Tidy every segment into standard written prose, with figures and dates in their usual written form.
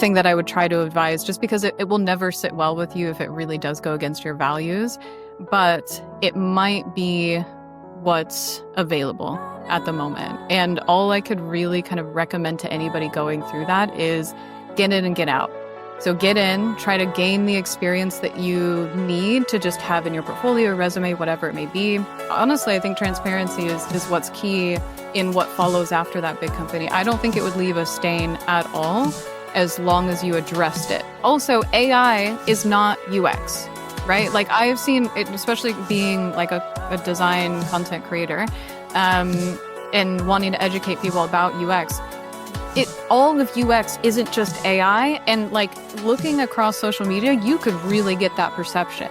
thing that I would try to advise, just because it will never sit well with you if it really does go against your values, but it might be what's available at the moment. And all I could really kind of recommend to anybody going through that is get in and get out. So get in, try to gain the experience that you need to just have in your portfolio, resume, whatever it may be. Honestly, I think transparency is what's key in what follows after that big company. I don't think it would leave a stain at all as long as you addressed it. Also, AI is not UX, right? Like I have seen it, especially being like a design content creator, and wanting to educate people about UX. All of UX isn't just AI, and like looking across social media, you could really get that perception.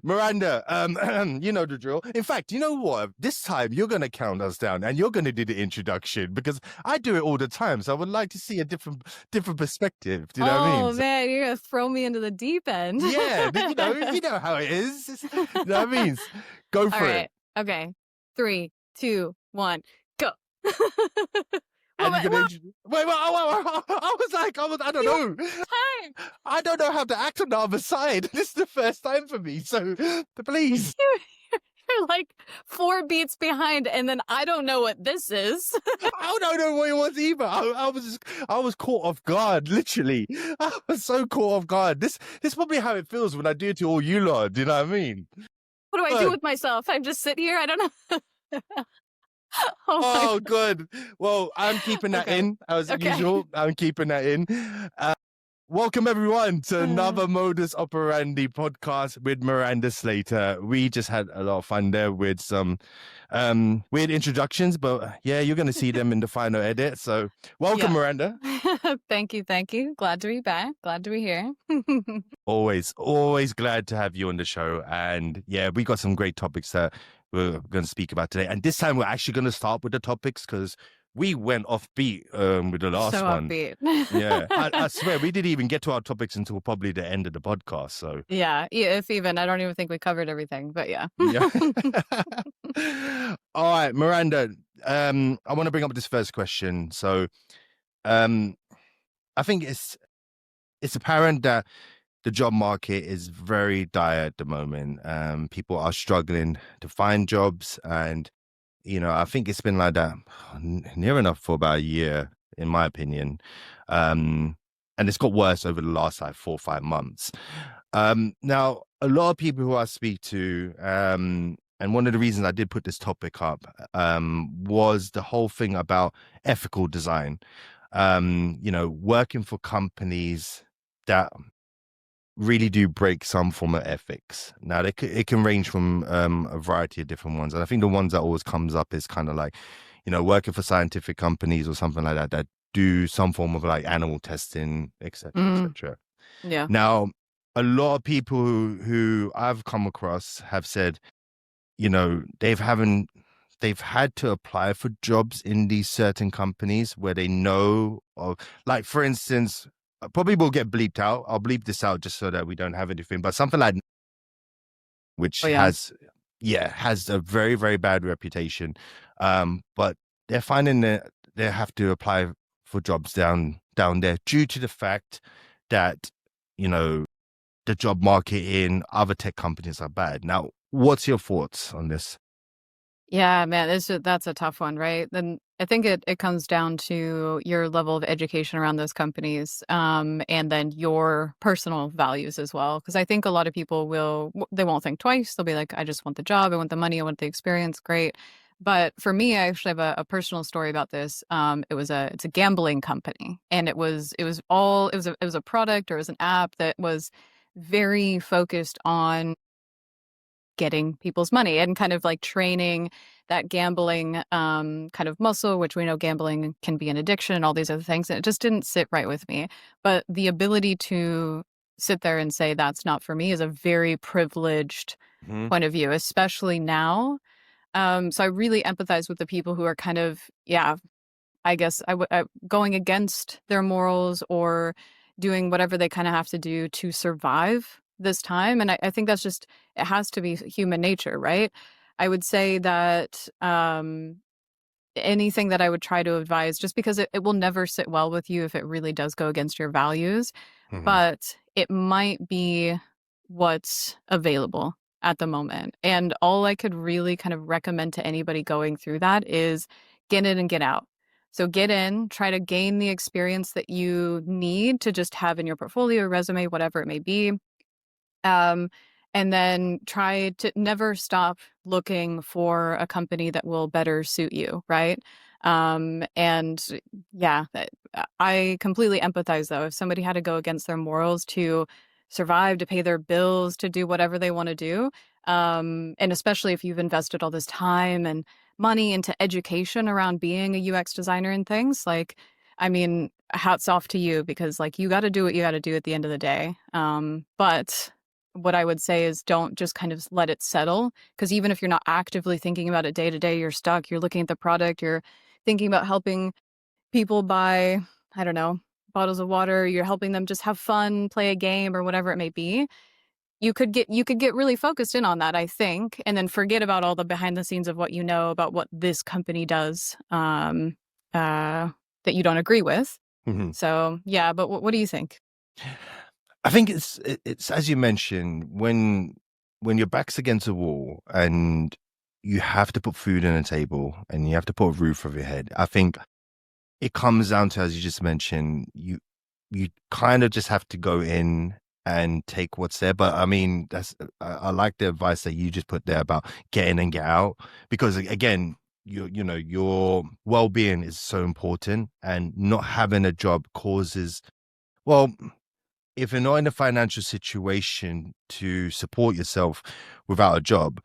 Miranda, you know the drill. In fact, you know what? This time you're going to count us down and you're going to do the introduction because I do it all the time. So I would like to see a different perspective. Do you know what I mean? Oh man, you're going to throw me into the deep end. Yeah, you know how it is. You know what I mean? Go for it. Okay. 3, 2, 1, go. And wait, I don't know. I don't know how to act on the other side. This is the first time for me, so please. You're like 4 beats behind, and then I don't know what this is. I don't know what it was either. I was caught off guard, literally. I was so caught off guard. This is probably how it feels when I do it to all you lot. Do you know what I mean? What do I do with myself? I just sit here. I don't know. Oh, good. Well, I'm keeping that in as usual. I'm keeping that in. Welcome everyone to another Modus Operandi podcast with Miranda Slayter. We just had a lot of fun there with some weird introductions, but yeah, you're going to see them in the final edit. So welcome, Miranda. Thank you. Glad to be back. Glad to be here. Always glad to have you on the show. And yeah, we got some great topics that we're going to speak about today. And this time we're actually going to start with the topics because we went off beat with the last one. Offbeat. Yeah, I swear we didn't even get to our topics until probably the end of the podcast. So yeah, if even, I don't even think we covered everything, but yeah. All right, Miranda, I want to bring up this first question. So I think it's apparent that the job market is very dire at the moment. People are struggling to find jobs, and I think it's been like that near enough for about a year, in my opinion. And it's got worse over the last 4 or 5 months. Now, a lot of people who I speak to, and one of the reasons I did put this topic up was the whole thing about ethical design. Working for companies that really do break some form of ethics. Now, it can range from a variety of different ones. And I think the ones that always comes up is kind of like, working for scientific companies or something like that do some form of like animal testing, etc., etc. Yeah. Now, a lot of people who I've come across have said, they've had to apply for jobs in these certain companies where they know of, like, for instance, probably will get bleeped out. I'll bleep this out just so that we don't have anything, but something like which has a very, very bad reputation. But they're finding that they have to apply for jobs down there due to the fact that, the job market in other tech companies are bad. Now, what's your thoughts on this? Yeah, man, that's a tough one, right? Then I think it comes down to your level of education around those companies, and then your personal values as well. Because I think a lot of people they won't think twice. They'll be like, I just want the job, I want the money, I want the experience. Great. But for me, I actually have a personal story about this. It's a gambling company, and it was a product, or it was an app that was very focused on getting people's money and kind of like training that gambling kind of muscle, which we know gambling can be an addiction and all these other things. And it just didn't sit right with me. But the ability to sit there and say that's not for me is a very privileged Mhm. point of view, especially now. So I really empathize with the people who are kind of, yeah, I guess going against their morals or doing whatever they kind of have to do to survive this time. And I think that's just, it has to be human nature, right? I would say that anything that I would try to advise, just because it will never sit well with you if it really does go against your values, Mhm. but it might be what's available at the moment. And all I could really kind of recommend to anybody going through that is get in and get out. So get in, try to gain the experience that you need to just have in your portfolio, resume, whatever it may be. Um, and then try to never stop looking for a company that will better suit you, right? And yeah, I completely empathize though. If somebody had to go against their morals to survive, to pay their bills, to do whatever they want to do, and especially if you've invested all this time and money into education around being a UX designer and things, like, I mean, hats off to you because like you got to do what you got to do at the end of the day. But what I would say is don't just kind of let it settle, because even if you're not actively thinking about it day to day, you're stuck. You're looking at the product, you're thinking about helping people buy, I don't know, bottles of water, you're helping them just have fun, play a game or whatever it may be. You could get really focused in on that, I think, and then forget about all the behind the scenes of what you know about what this company does uh that you don't agree with. Mhm. So, yeah, but what do you think? I think it's as you mentioned, when your back's against a wall and you have to put food on the table and you have to put a roof over your head. I think it comes down to, as you just mentioned, you kind of just have to go in and take what's there. But I mean, I like the advice that you just put there about get in and get out, because again, your well-being is so important, and not having a job causes, well, if you're not in a financial situation to support yourself without a job,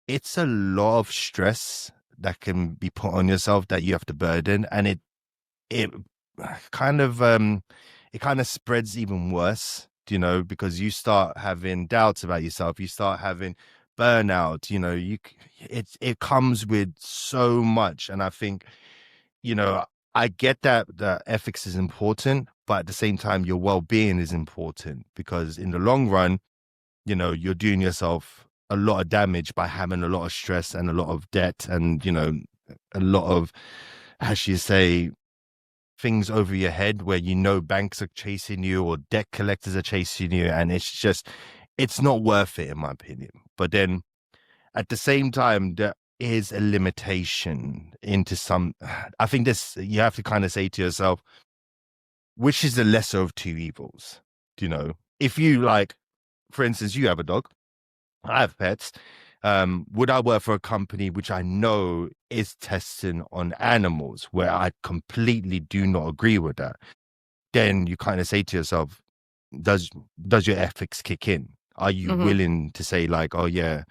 it's a lot of stress that can be put on yourself that you have to burden, and it kind of it kind of spreads even worse, because you start having doubts about yourself, you start having burnout, it comes with so much. And I think, you know, I get that the ethics is important, but at the same time, your well-being is important, because in the long run, you're doing yourself a lot of damage by having a lot of stress and a lot of debt and, a lot of, how should you say, things over your head where, banks are chasing you or debt collectors are chasing you. And it's not worth it, in my opinion. But then at the same time, there is a limitation into some. I think you have to kind of say to yourself, which is the lesser of two evils? If you, like, for instance, you have a dog, I have pets. Would I work for a company which I know is testing on animals, where I completely do not agree with that? Then you kind of say to yourself, does does your ethics kick in? Are you Hmm. willing to say, like, oh yeah,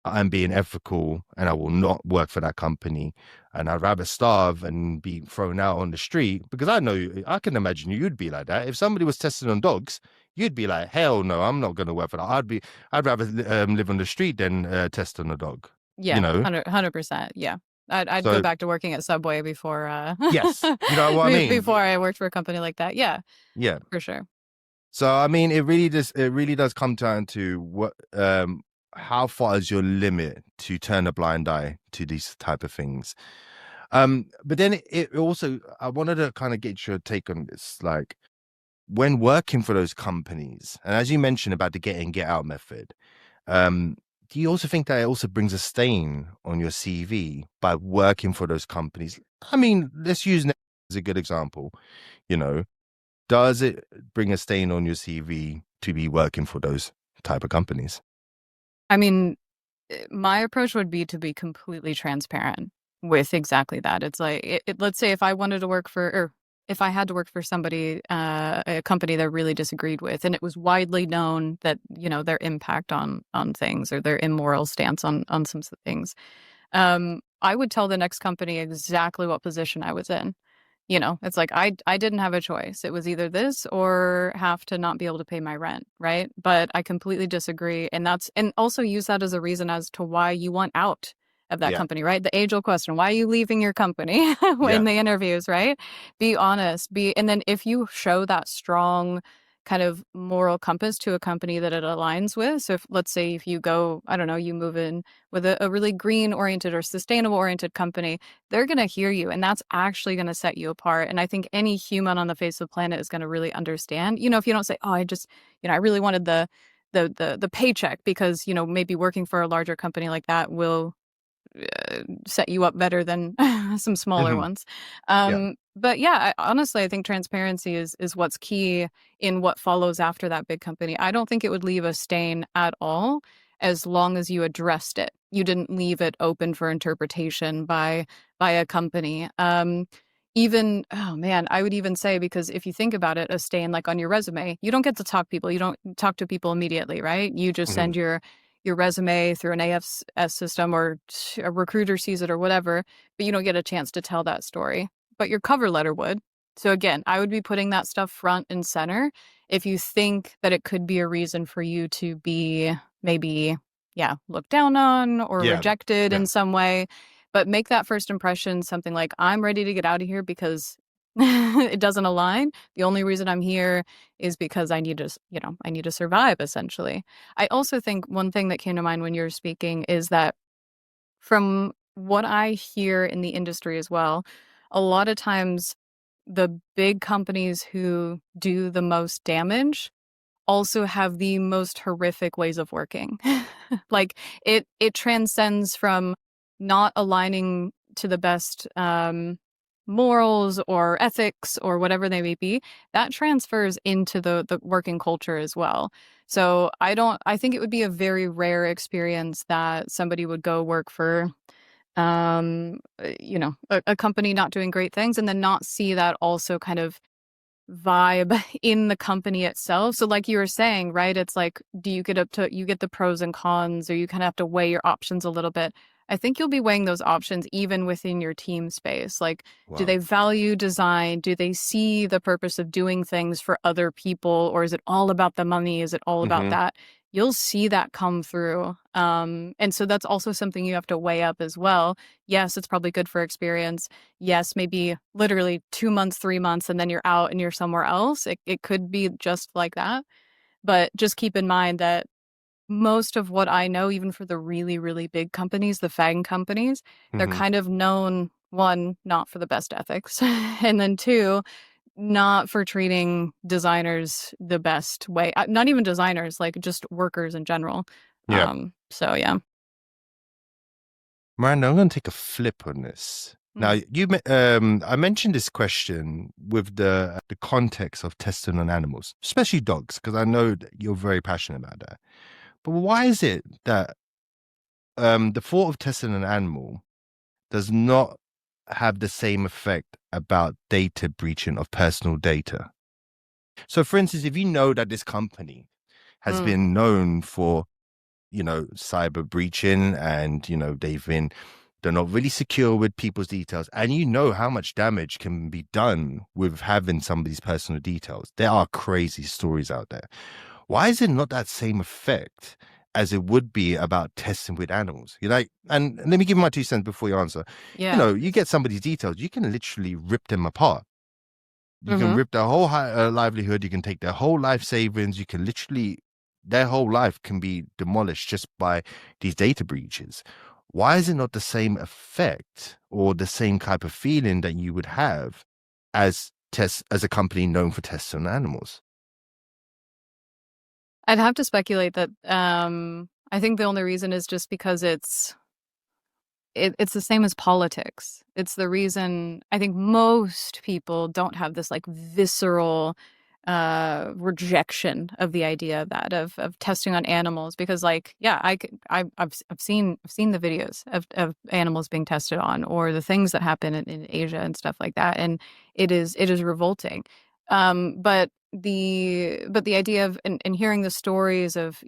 I'm being ethical and I will not work for that company, and I'd rather starve and be thrown out on the street? Because I can imagine you'd be like that. If somebody was testing on dogs, you'd be like, hell no, I'm not going to work for that. I'd rather live on the street than test on a dog, you Yeah, know? 100%. Yeah. I'd go So, back to working at Subway before yes, you know what I mean? before I worked for a company like that. Yeah, Yeah. for sure. So, I mean, it really does come down to how far is your limit to turn a blind eye to these type of things. But then it also, I wanted to kind of get your take on this, like, when working for those companies, and as you mentioned about the get in, get out method, um, do you also think that it also brings a stain on your CV by working for those companies? I mean, let's use Netflix as a good example. You know, does it bring a stain on your CV to be working for those type of companies? I mean, my approach would be to be completely transparent with exactly that. It's like, let's say if I wanted to work for, or if I had to work for somebody, a company that I really disagreed with, and it was widely known that, their impact on things or their immoral stance on some things, I would tell the next company exactly what position I was in. It's like I didn't have a choice. It was either this or have to not be able to pay my rent, right? But I completely disagree. And also use that as a reason as to why you want out of that Yeah. company, right? The age-old question, why are you leaving your company in Yeah. the interviews, right? Be honest, and then if you show that strong kind of moral compass to a company that it aligns with. So let's say if you go, I don't know, you move in with a really green oriented or sustainable oriented company, they're going to hear you, and that's actually going to set you apart. And I think any human on the face of the planet is going to really understand, if you don't say, oh, I just, I really wanted the paycheck, because, maybe working for a larger company like that will set you up better than some smaller Hmm. ones. Yeah. But yeah, honestly, I think transparency is what's key in what follows after that big company. I don't think it would leave a stain at all as long as you addressed it. You didn't leave it open for interpretation by a company. Even, oh man, I would even say, because if you think about it, a stain like on your resume, you don't get to you don't talk to people immediately, right? You just Hmm. send your resume through an AFS system, or a recruiter sees it or whatever, but you don't get a chance to tell that story. But your cover letter would. So again, I would be putting that stuff front and center if you think that it could be a reason for you to be maybe, yeah, looked down on or Yeah. rejected Yeah. in some way. But make that first impression something like, I'm ready to get out of here because it doesn't align. The only reason I'm here is because I need to, I need to survive, essentially. I also think one thing that came to mind when you were speaking is that, from what I hear in the industry as well, a lot of times the big companies who do the most damage also have the most horrific ways of working. Like, it transcends from not aligning to the best morals or ethics or whatever they may be. That transfers into the working culture as well. So I think it would be a very rare experience that somebody would go work for a company not doing great things and then not see that also kind of vibe in the company itself. So like you were saying, right? It's like, do you get up to, you get the pros and cons, or you kind of have to weigh your options a little bit. I think you'll be weighing those options even within your team space. Like, do Wow. they value design? Do they see the purpose of doing things for other people? Or is it all about the money? Is it all about Hmm. that? You'll see that come through. And so that's also something you have to weigh up as well. Yes, it's probably good for experience. Yes, maybe literally 2 months, 3 months, and then you're out and you're somewhere else. It could be just like that. But just keep in mind that most of what I know, even for the really, really big companies, the FANG companies, they're Hmm. kind of known, one, not for the best ethics, and then two, not for treating designers the best way. Not even designers, like just workers in general. Yeah. So yeah. Miranda, I'm going to take a flip on this. Now, Mm. I mentioned this question with the context of testing on animals, especially dogs, because I know that you're very passionate about that. But why is it that the thought of testing an animal does not have the same effect about data breaching of personal data? So, for instance, if you know that this company has Mm. been known for, cyber breaching, and, they're not really secure with people's details, and you know how much damage can be done with having somebody's personal details. There are crazy stories out there. Why is it not that same effect as it would be about testing with animals? You like, and let me give you my 2 cents before you answer. Yeah. You get somebody's details, you can literally rip them apart. You can Mm-hmm. rip their whole livelihood. You can take their whole life savings. You can literally, their whole life can be demolished just by these data breaches. Why is it not the same effect or the same type of feeling that you would have as a company known for tests on animals? I'd have to speculate that I think the only reason is just because it's the same as politics. It's the reason I think most people don't have this like visceral rejection of the idea of that of testing on animals, because like yeah I've seen the videos of animals being tested on, or the things that happen in Asia and stuff like that, and it is revolting. But the idea of and hearing the stories of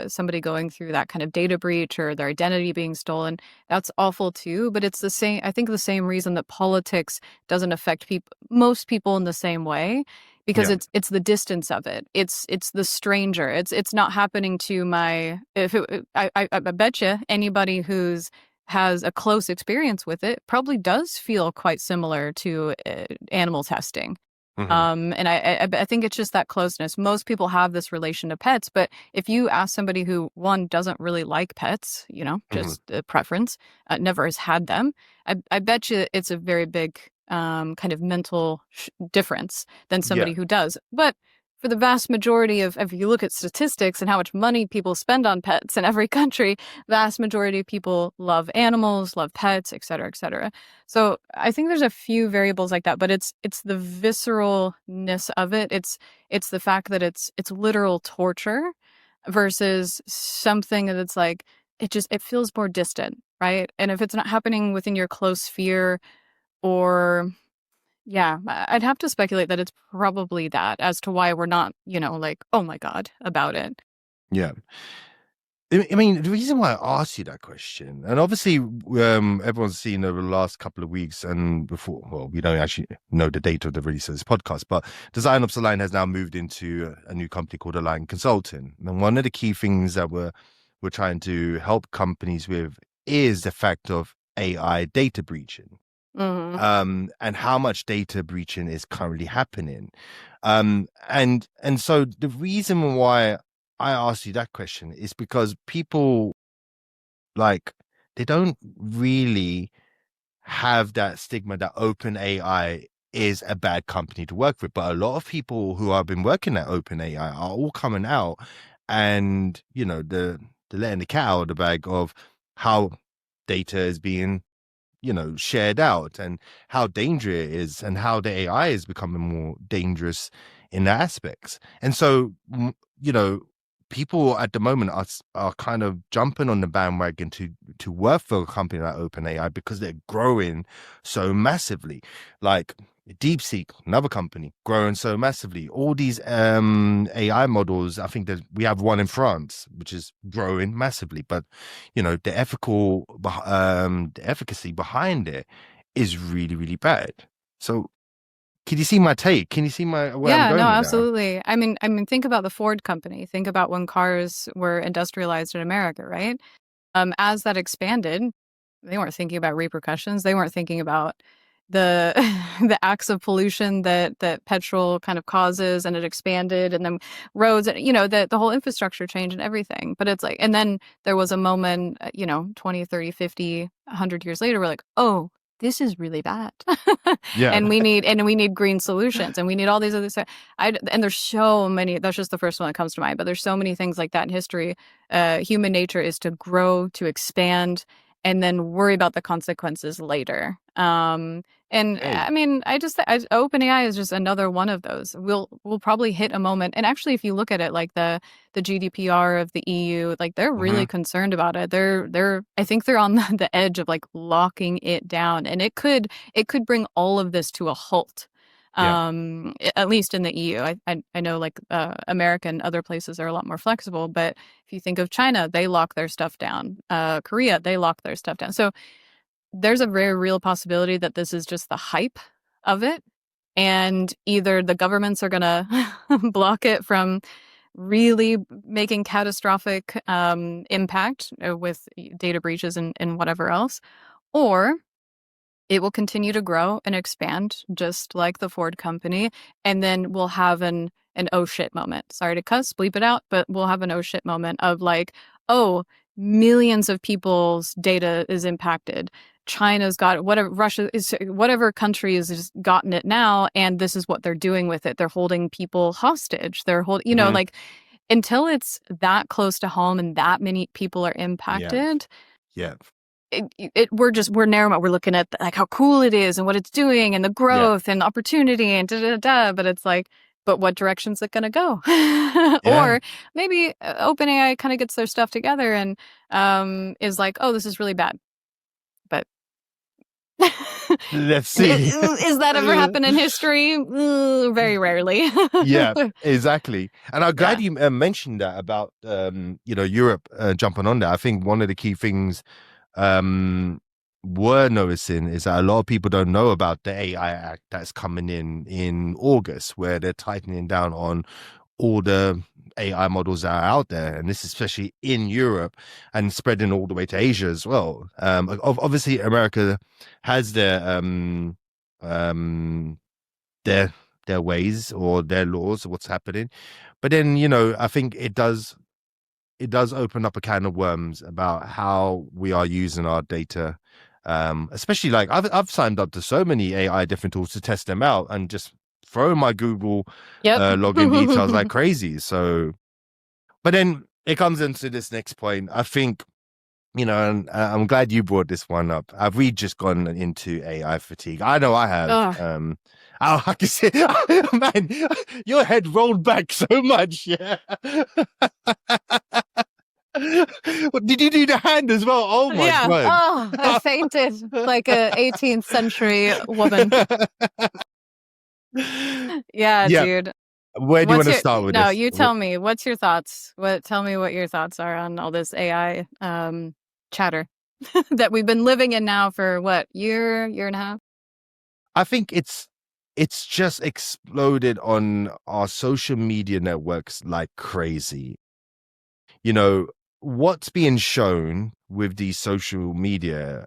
somebody going through that kind of data breach or their identity being stolen, that's awful too. But it's the same, I think, the same reason that politics doesn't affect most people in the same way, because Yeah. it's the distance of it. It's the stranger. It's not happening to my I bet you anybody who's has a close experience with it probably does feel quite similar to animal testing. Hmm. And I think it's just that closeness. Most people have this relation to pets, but if you ask somebody who, one, doesn't really like pets, Hmm. just a preference, never has had them, I bet you it's a very big kind of mental difference than Yeah. somebody who does. But for the vast majority of, if you look at statistics and how much money people spend on pets in every country, vast majority of people love animals, love pets, et cetera, et cetera. So I think there's a few variables like that, but it's the visceralness of it. It's the fact that it's literal torture versus something that's like it feels more distant, right? And if it's not happening within your close sphere, or yeah, I'd have to speculate that it's probably that as to why we're not, like, oh my God, about it. Yeah. I mean, the reason why I asked you that question, and obviously, everyone's seen over the last couple of weeks and before, well, we don't actually know the date of the release of this podcast, but Design Ops Align has now moved into a new company called Align Consulting. And one of the key things that we're trying to help companies with is the fact of AI data breaching. Hmm. And how much data breaching is currently happening. And so the reason why I asked you that question is because people, like, they don't really have that stigma that OpenAI is a bad company to work with. But a lot of people who have been working at OpenAI are all coming out and, they're letting the cat out of the bag of how data is being shared out, and how dangerous it is, and how the AI is becoming more dangerous in that aspects. And so, you know, people at the moment are kind of jumping on the bandwagon to work for a company like OpenAI because they're growing so massively. Like DeepSeek, another company growing so massively. All these AI models, I think that we have one in France, which is growing massively, but the efficacy behind it is really, really bad. So can you see my take? Can you see where I'm Yeah, no, going with that? absolutely. I mean, think about the Ford company. Think about when cars were industrialized in America, right? As that expanded, they weren't thinking about repercussions. They weren't thinking about the the acts of pollution that petrol kind of causes, and it expanded, and then roads, the whole infrastructure change and everything. But it's like, and then there was a moment, 20, 30, 50, 100 years later, we're like, oh, this is really bad. Yeah. and we need green solutions, and we need all these other stuff. And there's so many, that's just the first one that comes to mind, but there's so many things like that in history. Human nature is to grow, to expand, and then worry about the consequences later. And Hey. I mean, OpenAI is just another one of those. We'll probably hit a moment. And actually, if you look at it, like the GDPR of the EU, like they're really Hmm. concerned about it. I think they're on the edge of like locking it down, and it could bring all of this to a halt. Yeah. At least in the EU. I know, like, America and other places are a lot more flexible, but if you think of China, they lock their stuff down. Korea, they lock their stuff down. So there's a very real possibility that this is just the hype of it, and either the governments are gonna block it from really making catastrophic impact with data breaches and whatever else, or it will continue to grow and expand just like the Ford company, and then we'll have an oh shit moment. Sorry to cuss, bleep it out, but we'll have an oh shit moment of like, oh, millions of people's data is impacted. China's got it, whatever, Russia is, whatever country has just gotten it now, and this is what they're doing with it. They're holding people hostage. They're holding, Hmm. like, until it's that close to home and that many people are Yeah. impacted, Yeah. we're narrow. We're looking at like how cool it is and what it's doing and the Yeah. growth and opportunity and da da da. But it's like, but what direction's it going to go? Yeah. Or maybe OpenAI kind of gets their stuff together and is like, oh, this is really bad. But Let's see. Is that ever happened in history? Very rarely. Yeah, exactly. And I'm glad Yeah. you mentioned that about Europe jumping on that. I think one of the key things we're noticing is that a lot of people don't know about the AI Act that's coming in August, where they're tightening down on all the AI models that are out there, and this is especially in Europe and spreading all the way to Asia as well. Obviously, America has their ways or their laws, what's happening, but then I think it does open up a can of worms about how we are using our data. Especially like I've signed up to so many AI different tools to test them out and just throw my Google login details like crazy. So, but then it comes into this next point. I think, and I'm glad you brought this one up. Have we just gone into AI fatigue? I know I have. I can see, man, your head rolled back so much. Yeah. Did you do the hand as well? Oh my God. Oh, I fainted like a 18th century woman. Yeah, dude. Where do you want to start with this? No, you tell me. What's your thoughts? Tell me what your thoughts are on all this AI chatter that we've been living in now for what, year and a half? I think it's just exploded on our social media networks like crazy. What's being shown with these social media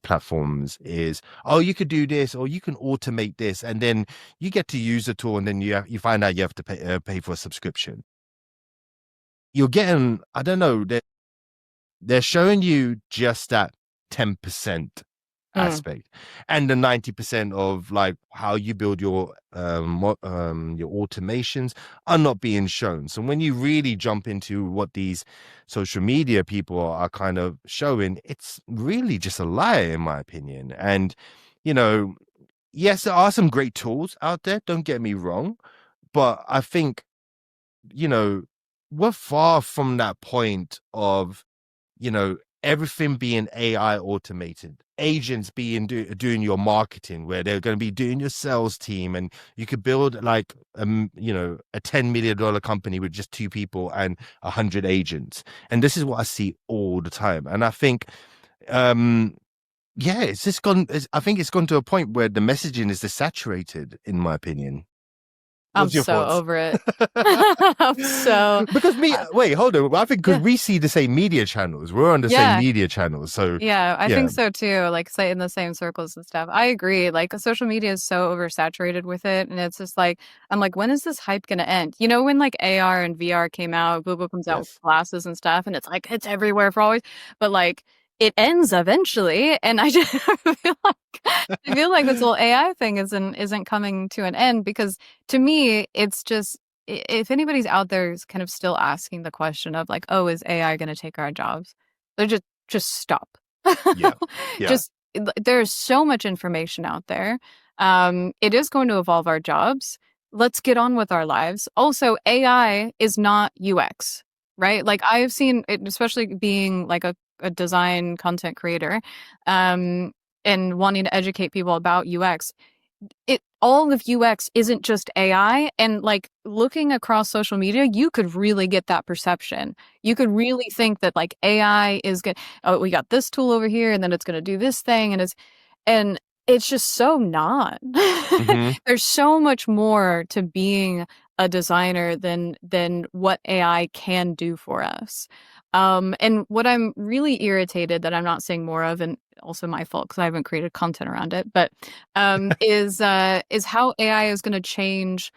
platforms is, oh, you could do this, or you can automate this, and then you get to use the tool, and then you find out you have to pay for a subscription. You're getting, I don't know, they're showing you just that 10% aspect, and the 90% of like how you build your automations are not being shown. So when you really jump into what these social media people are kind of showing, it's really just a lie, in my opinion. And yes, there are some great tools out there, don't get me wrong, but I think we're far from that point of everything being AI automated, agents being doing your marketing, where they're going to be doing your sales team, and you could build like a $10 million company with just 2 people and 100 agents. And this is what I see all the time. And I think it's just I think it's gone to a point where the messaging is saturated, in my opinion. I'm so over it. I'm so because wait, hold on. I think because we see the same media channels, we're on the same media channels. So I think so too. Like, say, in the same circles and stuff. I agree. Like, social media is so oversaturated with it, and it's just like, I'm like, when is this hype gonna end? When like AR and VR came out, Google comes out with glasses and stuff, and it's like it's everywhere for always. But like, it ends eventually, and I just feel like this whole AI thing isn't coming to an end, because to me, it's just, if anybody's out there is kind of still asking the question of like, oh, is AI going to take our jobs? They're just stop. Just, there's so much information out there. It is going to evolve our jobs. Let's get on with our lives. Also, AI is not UX, right? Like, I have seen it, especially being like a design content creator, and wanting to educate people about UX. All of UX isn't just AI, and like, looking across social media, you could really get that perception. You could really think that like AI is good. Oh, we got this tool over here, and then it's going to do this thing, and it's just so not. There's so much more to being a designer than what AI can do for us. And what I'm really irritated that I'm not seeing more of, and also my fault because I haven't created content around it, but is how AI is going to change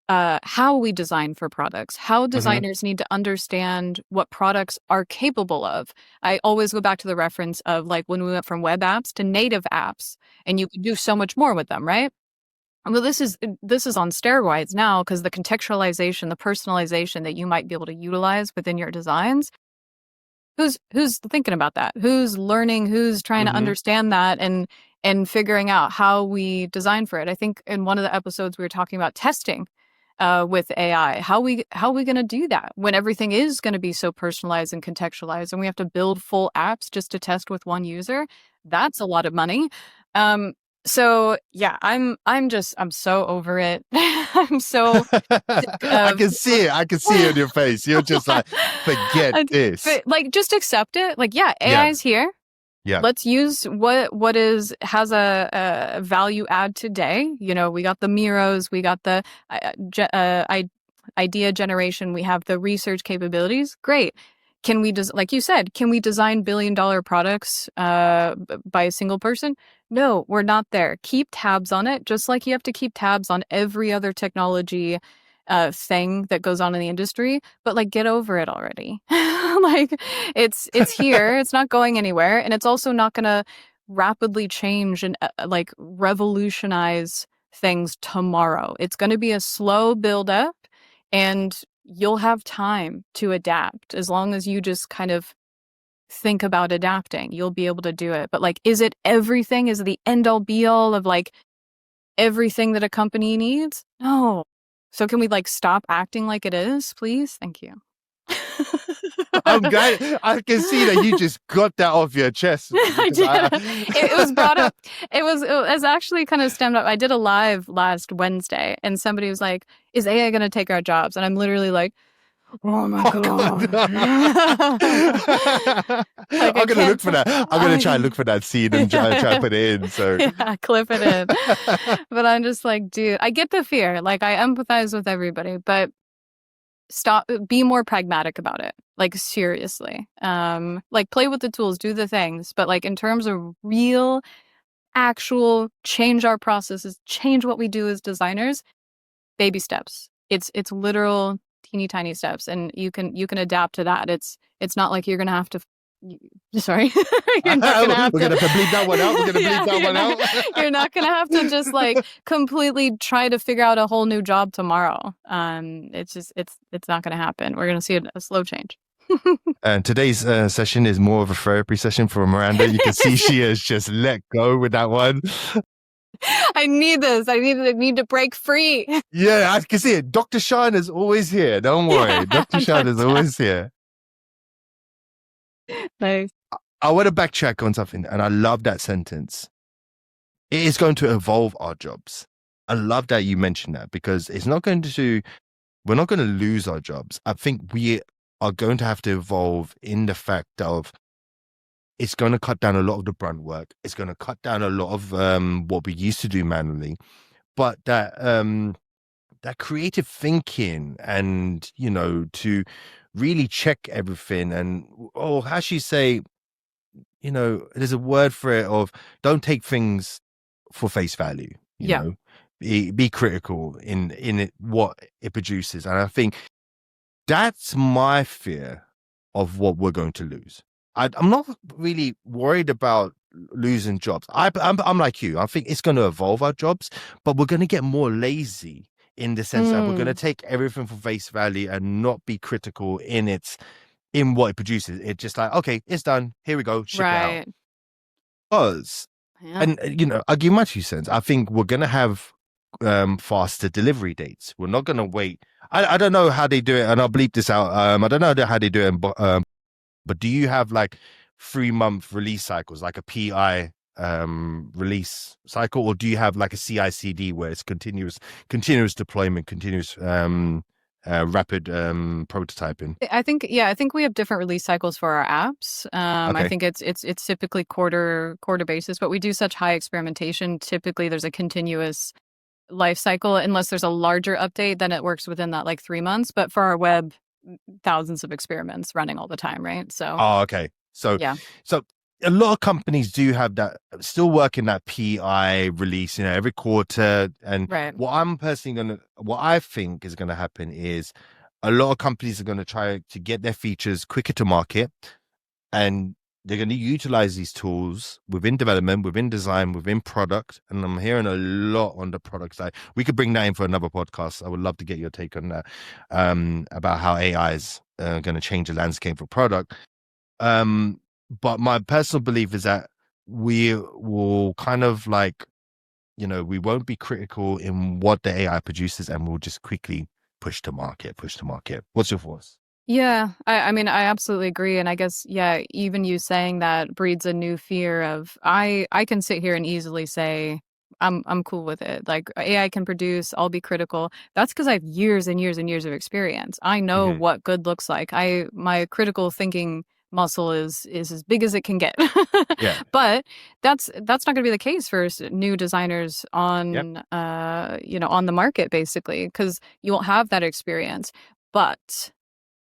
how we design for products, how designers need to understand what products are capable of. I always go back to the reference of like when we went from web apps to native apps, and you can do so much more with them, right? Well, this is on steroids now, because the contextualization, the personalization that you might be able to utilize within your designs. Who's thinking about that? Who's learning? Who's trying to understand that? And and figuring out how we design for it. I think in one of the episodes we were talking about testing with AI. How we going to do that when everything is going to be so personalized and contextualized, and we have to build full apps just to test with one user? That's a lot of money. So yeah, I'm so over it. I'm so sick I of can see it. I can see it in your face. You're just like, forget this. but, like, just accept it. Like, yeah, Yeah. AI is here. Yeah. Let's use what has a value add today. You know, we got the Miros, we got the idea generation, we have the research capabilities. Great. Can we just, like you said, can we design billion-dollar products by a single person? No, we're not there. Keep tabs on it, just like you have to keep tabs on every other technology thing that goes on in the industry. But like, get over it already. Like, it's here. It's not going anywhere, and it's also not going to rapidly change and like revolutionize things tomorrow. It's going to be a slow build up, and you'll have time to adapt. As long as you just kind of think about adapting, you'll be able to do it. But like, is it everything? Is it the end all be all of like everything that a company needs? No. So can we like stop acting like it is, please? Thank you. I'm glad. I can see that you just got that off your chest. I did. It was brought up. It was actually kind of stemmed up. I did a live last Wednesday, and somebody was like, "Is AI going to take our jobs?" And I'm literally like, "Oh my god!" Like, I'm gonna look for that. I'm gonna try and look for that scene and try to put it in. So yeah, clip it in. But I'm just like, dude, I get the fear. Like, I empathize with everybody, but be more pragmatic about it. Like, seriously. Like, play with the tools, do the things, but like in terms of real, actual change our processes, change what we do as designers, baby steps. It's literal teeny tiny steps, and you can adapt to that. It's not like you're gonna have to sorry. We're gonna bleep that one out. We're gonna bleep that one out. You're not gonna have to just like completely try to figure out a whole new job tomorrow. It's not gonna happen. We're gonna see a slow change. And today's session is more of a therapy session for Miranda. You can see she has just let go with that one. I need this. I need to break free. Yeah, I can see it. Dr. Shan is always here. Don't worry. Yeah, Dr. Shan is always here. Nice. I want to backtrack on something, and I love that sentence. It is going to evolve our jobs. I love that you mentioned that, because we're not going to lose our jobs. I think we are going to have to evolve in the fact of it's going to cut down a lot of the brunt work. It's going to cut down a lot of what we used to do manually. But that creative thinking and, you know, to really check everything and, how should you say, you know, there's a word for it of don't take things for face value, you know, be critical in it, what it produces. And I think that's my fear of what we're going to lose. I'm not really worried about losing jobs. I'm like you. I think it's going to evolve our jobs, but we're going to get more lazy in the sense that we're going to take everything for face value and not be critical in what it produces. It's just like, okay, it's done. Here we go. Ship it out. Because, and you know, I'll give my 2 cents. I think we're going to have faster delivery dates. We're not going to wait. I don't know how they do it, and I'll bleep this out. I don't know how they do it, but do you have like 3-month release cycles, like a PI release cycle, or do you have like a CI/CD where it's continuous deployment, continuous rapid prototyping? I think we have different release cycles for our apps. Okay. I think it's typically quarter basis, but we do such high experimentation. Typically, there's a continuous life cycle. Unless there's a larger update, then it works within that like 3 months. But for our web, thousands of experiments running all the time, right? So okay. So yeah. So a lot of companies do have that, still working that PI release, you know, every quarter. And what I think is gonna happen is a lot of companies are gonna try to get their features quicker to market, and they're going to utilize these tools within development, within design, within product. And I'm hearing a lot on the product side. We could bring that in for another podcast. I would love to get your take on that, about how AI is going to change the landscape for product. But my personal belief is that we will kind of like, we won't be critical in what the AI produces, and we'll just quickly push to market. What's your thoughts? Yeah, I mean, I absolutely agree. And I guess, yeah, even you saying that breeds a new fear of I can sit here and easily say I'm cool with it. Like AI can produce, I'll be critical. That's because I have years and years and years of experience. I know Hmm. what good looks like. My critical thinking muscle is as big as it can get. Yeah. But that's not going to be the case for new designers Yep. on on the market basically because you won't have that experience. But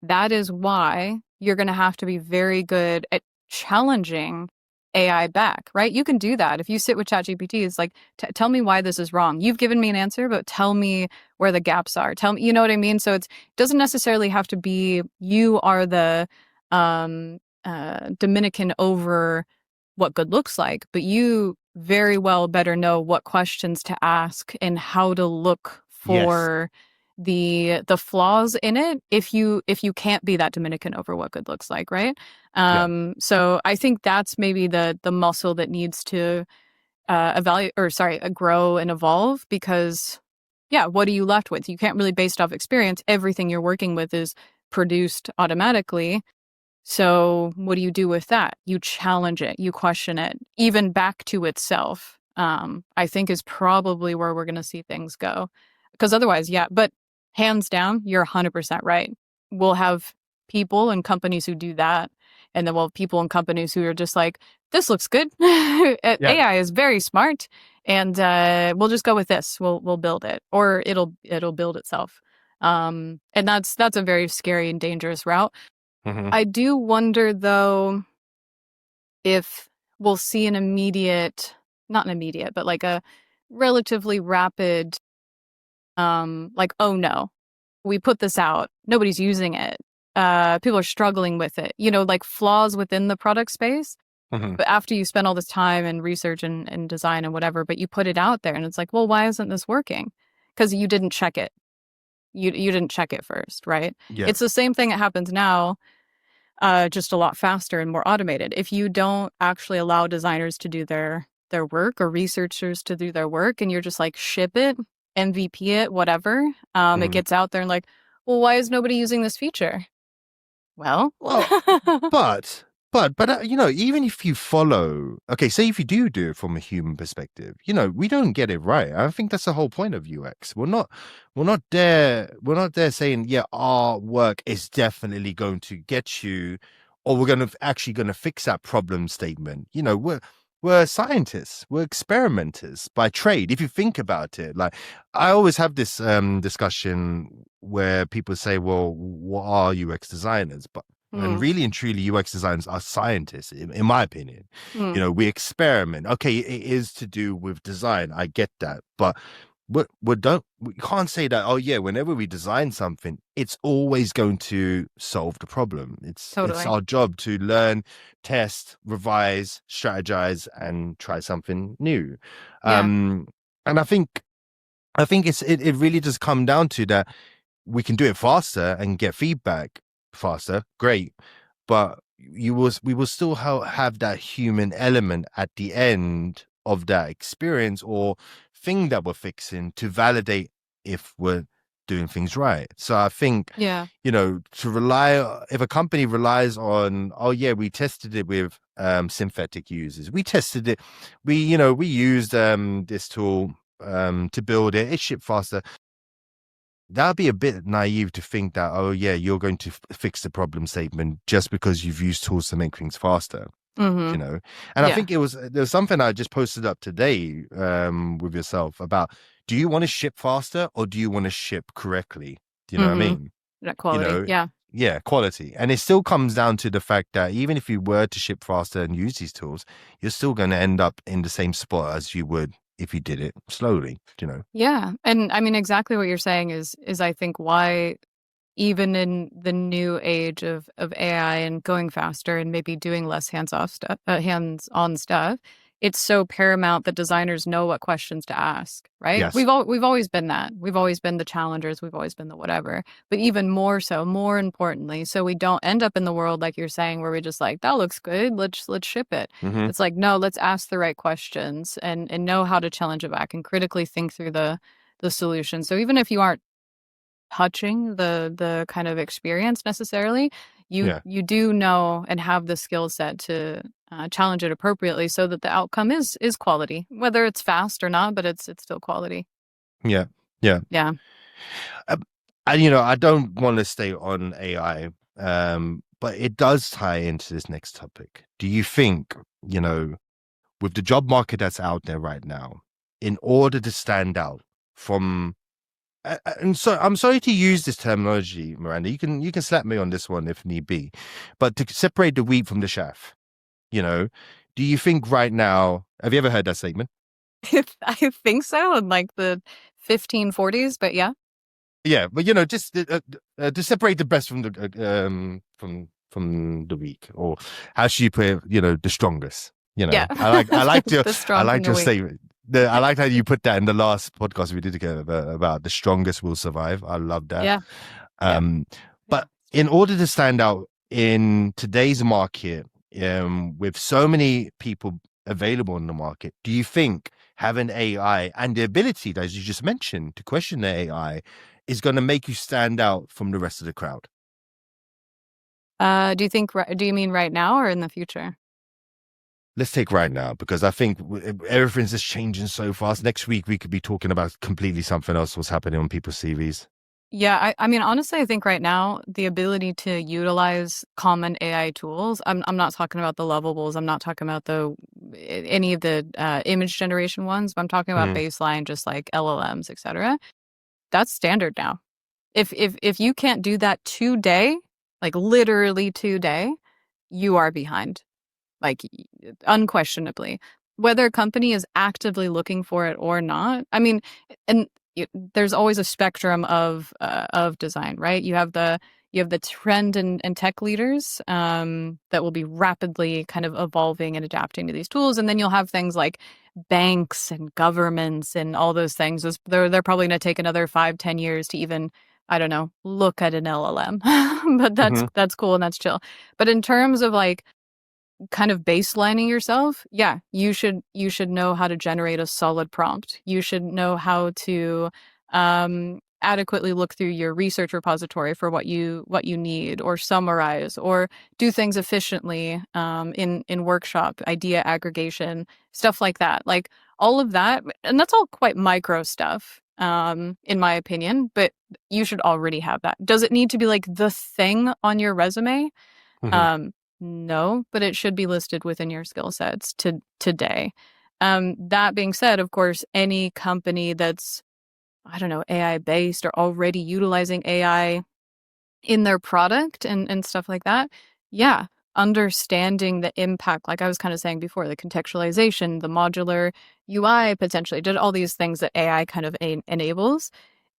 that is why you're going to have to be very good at challenging AI back, right? You can do that. If you sit with ChatGPT, it's like, tell me why this is wrong. You've given me an answer, but tell me where the gaps are. Tell me, you know what I mean? So it doesn't necessarily have to be you are the Dominican over what good looks like, but you very well better know what questions to ask and how to look Yes. for the flaws in it if you can't be that Dominican over what good looks like, right? Yeah. So I think that's maybe the muscle that needs to evaluate or sorry, grow and evolve because yeah, what are you left with? You can't really base it off experience. Everything you're working with is produced automatically. So what do you do with that? You challenge it, you question it, even back to itself. I think is probably where we're going to see things go. Because otherwise, yeah, but hands down, you're 100% right. We'll have people and companies who do that. And then we'll have people and companies who are just like, this looks good. Yeah. AI is very smart. And we'll just go with this. We'll build it. Or it'll build itself. And that's a very scary and dangerous route. Hmm. I do wonder though if we'll see an immediate, not an immediate, but like a relatively rapid, like, oh no, we put this out, nobody's using it. People are struggling with it, like flaws within the product space. Hmm. But after you spend all this time and research and design and whatever, but you put it out there and it's like, well, why isn't this working? Because you didn't check it. You didn't check it first, right? Yeah. It's the same thing that happens now just a lot faster and more automated. If you don't actually allow designers to do their work or researchers to do their work, and you're just like ship it, MVP it, whatever, it Hmm. gets out there and like, well, why is nobody using this feature? Well, Well, but even if you follow, okay, say if you do it from a human perspective, we don't get it right. I think that's the whole point of UX. We're not there saying, yeah, our work is definitely going to get you, or we're actually going to fix that problem statement. We're scientists, we're experimenters by trade. If you think about it, like I always have this discussion where people say, well, what are UX designers? And mm, really and truly, UX designers are scientists, in my opinion. mm, We experiment. Okay, it is to do with design. I get that. But we can't say that, oh yeah, whenever we design something, it's always going to solve the problem. It's totally. our job to learn, test, revise, strategize, and try something new. Yeah. And I think it really does come down to that we can do it faster and get feedback faster, great. But we will still have that human element at the end of that experience or thing that we're fixing to validate if we're doing things right. So I think, Yeah. if a company relies on, oh yeah, we tested it with synthetic users, we tested it, we used this tool to build it, it shipped faster. That'd be a bit naive to think that, oh yeah, you're going to fix the problem statement just because you've used tools to make things faster, Mm-hmm. you know. And I Yeah. think there's something I just posted up today with yourself about, do you want to ship faster or do you want to ship correctly? Do you know what I Mm-hmm. mean? That You quality. know, Yeah. yeah, quality. And it still comes down to the fact that even if you were to ship faster and use these tools, you're still going to end up in the same spot as you would if you did it slowly, you know. Yeah. And I mean exactly what you're saying is I think why even in the new age of AI and going faster and maybe doing less hands on stuff, it's so paramount that designers know what questions to ask, right? Yes. We've always been that. We've always been the challengers. We've always been the whatever. But even more so, more importantly, so we don't end up in the world like you're saying, where we just like, that looks good, let's ship it. Mm-hmm. It's like, no, let's ask the right questions and know how to challenge it back and critically think through the solution. So even if you aren't touching the kind of experience necessarily, you do know and have the skill set to challenge it appropriately so that the outcome is quality, whether it's fast or not, but it's still quality. Yeah. And I don't want to stay on AI, but it does tie into this next topic. Do you think, with the job market that's out there right now, in order to stand out from, and so I'm sorry to use this terminology, Miranda, you can slap me on this one if need be, but to separate the wheat from the chaff, do you think right now, have you ever heard that statement? I think so, in like the 1540s, but yeah. Yeah, but just to separate the best from the from the weak, or how should you put it, the strongest. Yeah. I like your weak. statement. I liked how you put that in the last podcast we did together about the strongest will survive. I love that. Yeah. But in order to stand out in today's market, with so many people available in the market, do you think having AI and the ability, as you just mentioned, to question the AI is going to make you stand out from the rest of the crowd? Do you mean right now or in the future? Let's take right now, because I think everything's just changing so fast. Next week, we could be talking about completely something else, what's happening on people's CVs. Yeah, I mean, honestly, I think right now the ability to utilize common AI tools. I'm not talking about the lovables. I'm not talking about any of the image generation ones. But I'm talking about baseline, just like LLMs, etc. That's standard now. If you can't do that today, like literally today, you are behind. Like unquestionably, whether a company is actively looking for it or not. I mean, and there's always a spectrum of design, right? You have the trend and tech leaders that will be rapidly kind of evolving and adapting to these tools, and then you'll have things like banks and governments and all those things. They're probably going to take another 5-10 years to even, I don't know, look at an LLM, but that's cool and that's chill. But in terms of like kind of baselining yourself, yeah, you should know how to generate a solid prompt. You should know how to adequately look through your research repository for what you need, or summarize, or do things efficiently in workshop, idea aggregation, stuff like that. Like all of that, and that's all quite micro stuff, in my opinion, but you should already have that. Does it need to be like the thing on your resume? No, but it should be listed within your skill sets today. That being said, of course, any company that's, I don't know, AI based or already utilizing AI in their product and stuff like that, yeah, understanding the impact, like I was kind of saying before, the contextualization, the modular UI potentially, did all these things that AI kind of enables.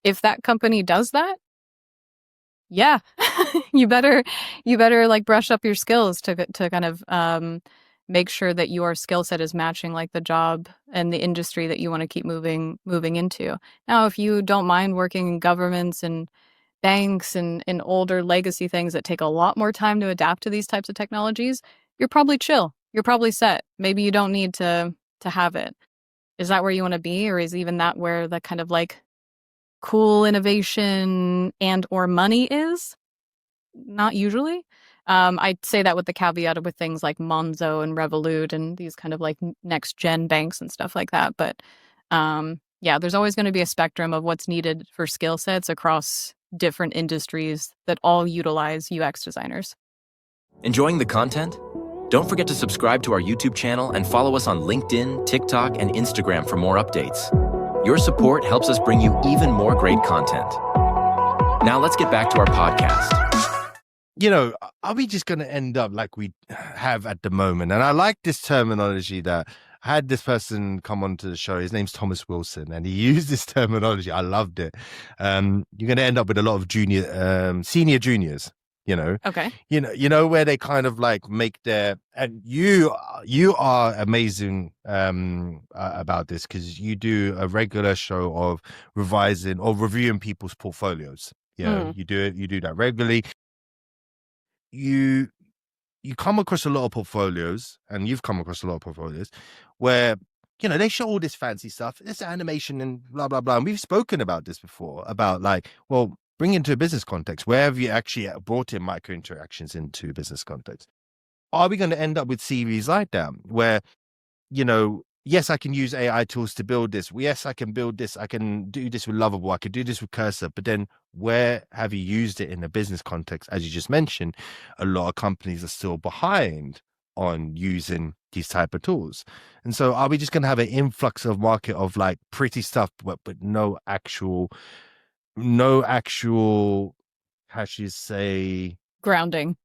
If that company does that, yeah, you better like brush up your skills to kind of make sure that your skill set is matching like the job and the industry that you want to keep moving into. Now, if you don't mind working in governments and banks and older legacy things that take a lot more time to adapt to these types of technologies, you're probably chill. You're probably set. Maybe you don't need to have it. Is that where you want to be, or is even that where the kind of like cool innovation and or money is? Not usually. I'd say that with the caveat with things like Monzo and Revolut and these kind of like next gen banks and stuff like that. But yeah, there's always going to be a spectrum of what's needed for skill sets across different industries that all utilize UX designers. Enjoying the content? Don't forget to subscribe to our YouTube channel and follow us on LinkedIn, TikTok, and Instagram for more updates. Your support helps us bring you even more great content. Now let's get back to our podcast. Are we just going to end up like we have at the moment? And I like this terminology that I had this person come onto the show. His name's Thomas Wilson, and he used this terminology. I loved it. You're going to end up with a lot of senior juniors, Okay. Where they kind of like make their, and you are amazing about this, because you do a regular show of revising or reviewing people's portfolios. You do that regularly. You come across a lot of portfolios, and you've come across a lot of portfolios where they show all this fancy stuff, this animation and blah blah blah, and we've spoken about this before, about like, well, bring into a business context. Where have you actually brought in micro interactions into business context? Are we going to end up with CVs like that, where, yes, I can use AI tools to build this. Yes, I can build this. I can do this with Lovable. I could do this with Cursor. But then where have you used it in a business context? As you just mentioned, a lot of companies are still behind on using these type of tools. And so are we just going to have an influx of market of like pretty stuff, but no actual, how should you say, grounding?